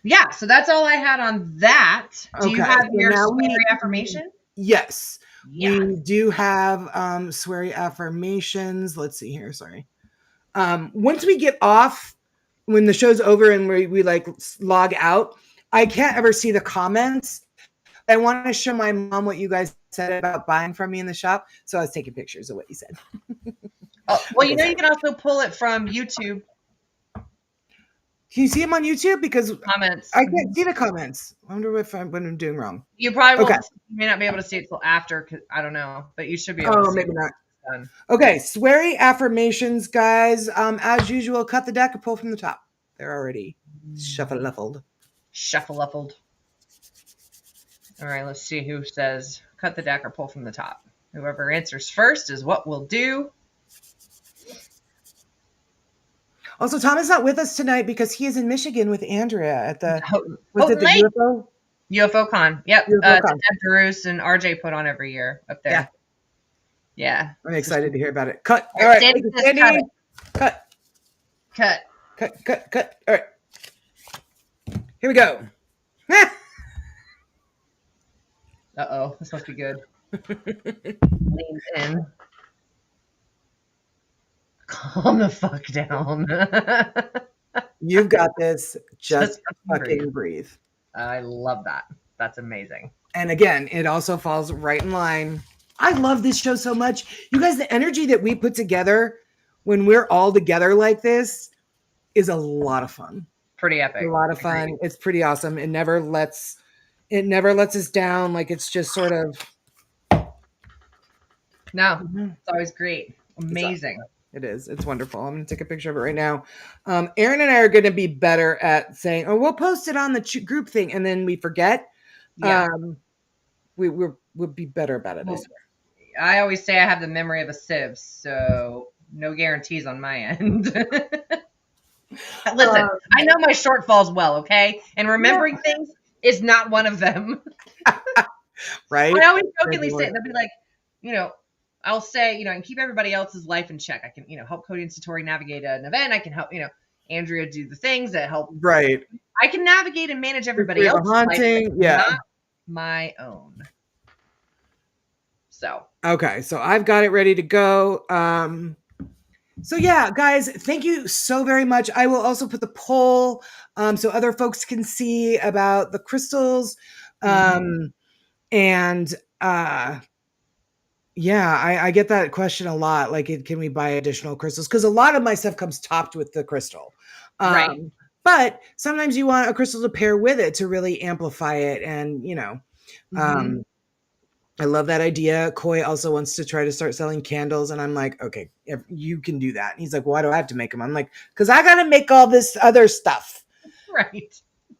S1: Yeah, so that's all I had on that. Do you have your sweary affirmation?
S2: Yes. Yeah. We do have sweary affirmations. Let's see here. Sorry. Once we get off, when the show's over and we like log out, I can't ever see the comments. I want to show my mom what you guys said about buying from me in the shop. So I was taking pictures of what you said.
S1: Oh, well, you know, you can also pull it from YouTube.
S2: Can you see them on YouTube? Because
S1: Comments.
S2: I can't see the comments. I wonder what I'm doing wrong.
S1: You probably won't. You may not be able to see it till after. Cause I don't know, but you should be able to see
S2: maybe
S1: it.
S2: Not. Done. Okay, sweary affirmations, guys. As usual, cut the deck and pull from the top. They're already shuffle-luffled.
S1: Shuffle-luffled. All right, let's see who says cut the deck or pull from the top. Whoever answers first is what we'll do.
S2: Also, Tom is not with us tonight because he is in Michigan with Andrea at the
S1: UFO Con. Yep. Deb DeRusse and RJ put on every year up there. Yeah.
S2: I'm excited to hear about it. Cut.
S1: All right. Sandy.
S2: Cut.
S1: Cut.
S2: All right. Here we go.
S1: Uh-oh. This must be good. Lean in. Calm the fuck down.
S2: You've got this. Just fucking breathe.
S1: I love that. That's amazing.
S2: And again, it also falls right in line. I love this show so much. You guys, the energy that we put together when we're all together like this is a lot of fun.
S1: Pretty epic.
S2: A lot of fun. It's pretty awesome. It never lets us down. Like it's just sort of.
S1: No, it's always great. Amazing.
S2: It is. It's wonderful. I'm going to take a picture of it right now. Aaron and I are going to be better at saying, "Oh, we'll post it on the group thing," and then we forget. Yeah. We'll be better about it. I swear.
S1: I always say I have the memory of a sieve, so no guarantees on my end. Listen, I know my shortfalls well, okay? And remembering things is not one of them.
S2: Right?
S1: I always jokingly say, they'll be like, I'll say, I can keep everybody else's life in check. I can, help Cody and Satori navigate an event. I can help, Andrea do the things that help.
S2: Right.
S1: I can navigate and manage everybody else's life, not my own. So.
S2: Okay. So I've got it ready to go. So yeah, guys, thank you so very much. I will also put the poll so other folks can see about the crystals. Yeah, I get that question a lot. Like, can we buy additional crystals? Because a lot of my stuff comes topped with the crystal.
S1: Right.
S2: But sometimes you want a crystal to pair with it to really amplify it. And, I love that idea. Coy also wants to try to start selling candles. And I'm like, okay, if you can do that. And he's like, why do I have to make them? I'm like, because I got to make all this other stuff.
S1: Right.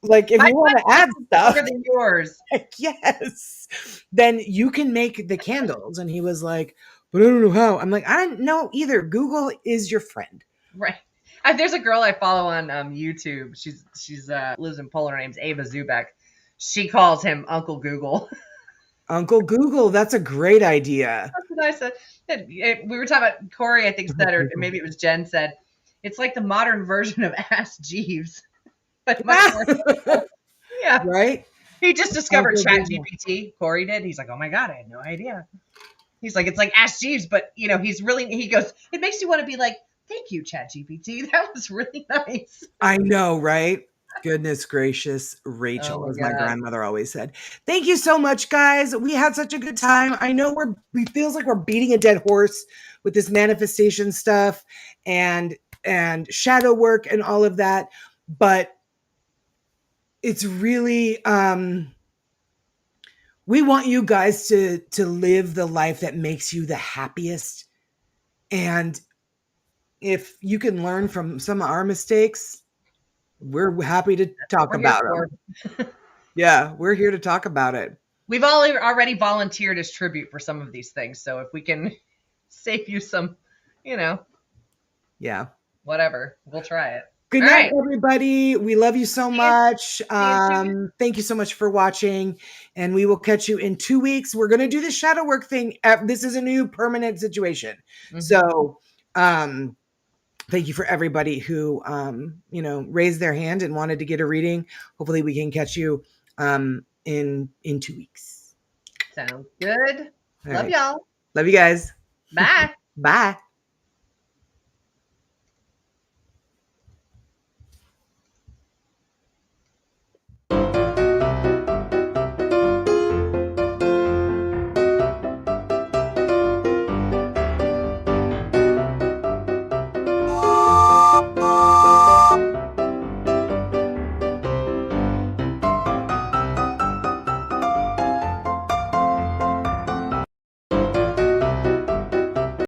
S2: Like if you want to add stuff
S1: than yours,
S2: yes, then you can make the candles. And he was like, but I don't know how. I'm like, I don't know either. Google is your friend.
S1: Right. There's a girl I follow on YouTube. She's lives in Poland. Her name's Ava Zubek. She calls him Uncle Google.
S2: Uncle Google. That's a great idea.
S1: That's what I said. We were talking about Corey, I think, said, or maybe it was Jen said, it's like the modern version of Ask Jeeves. But much more. Yeah.
S2: Right?
S1: He just discovered ChatGPT. Corey did. He's like, oh my God, I had no idea. He's like, it's like Ask Jeeves, but he goes, it makes you want to be like, thank you, ChatGPT. That was really nice.
S2: I know, right? Goodness gracious, Rachel, as my grandmother always said. Thank you so much, guys. We had such a good time. I know we feels like we're beating a dead horse with this manifestation stuff and shadow work and all of that, but it's really we want you guys to live the life that makes you the happiest. And if you can learn from some of our mistakes, we're happy to talk about them. Yeah, we're here to talk about it.
S1: We've already volunteered as tribute for some of these things. So if we can save you some,
S2: yeah,
S1: whatever, we'll try it.
S2: Good night, everybody. We love you so much. Thank you so much for watching. And we will catch you in 2 weeks. We're going to do the shadow work thing. This is a new permanent situation. Mm-hmm. So thank you for everybody who, raised their hand and wanted to get a reading. Hopefully we can catch you in 2 weeks.
S1: Sounds good. Love y'all.
S2: Love you guys.
S1: Bye.
S2: Bye.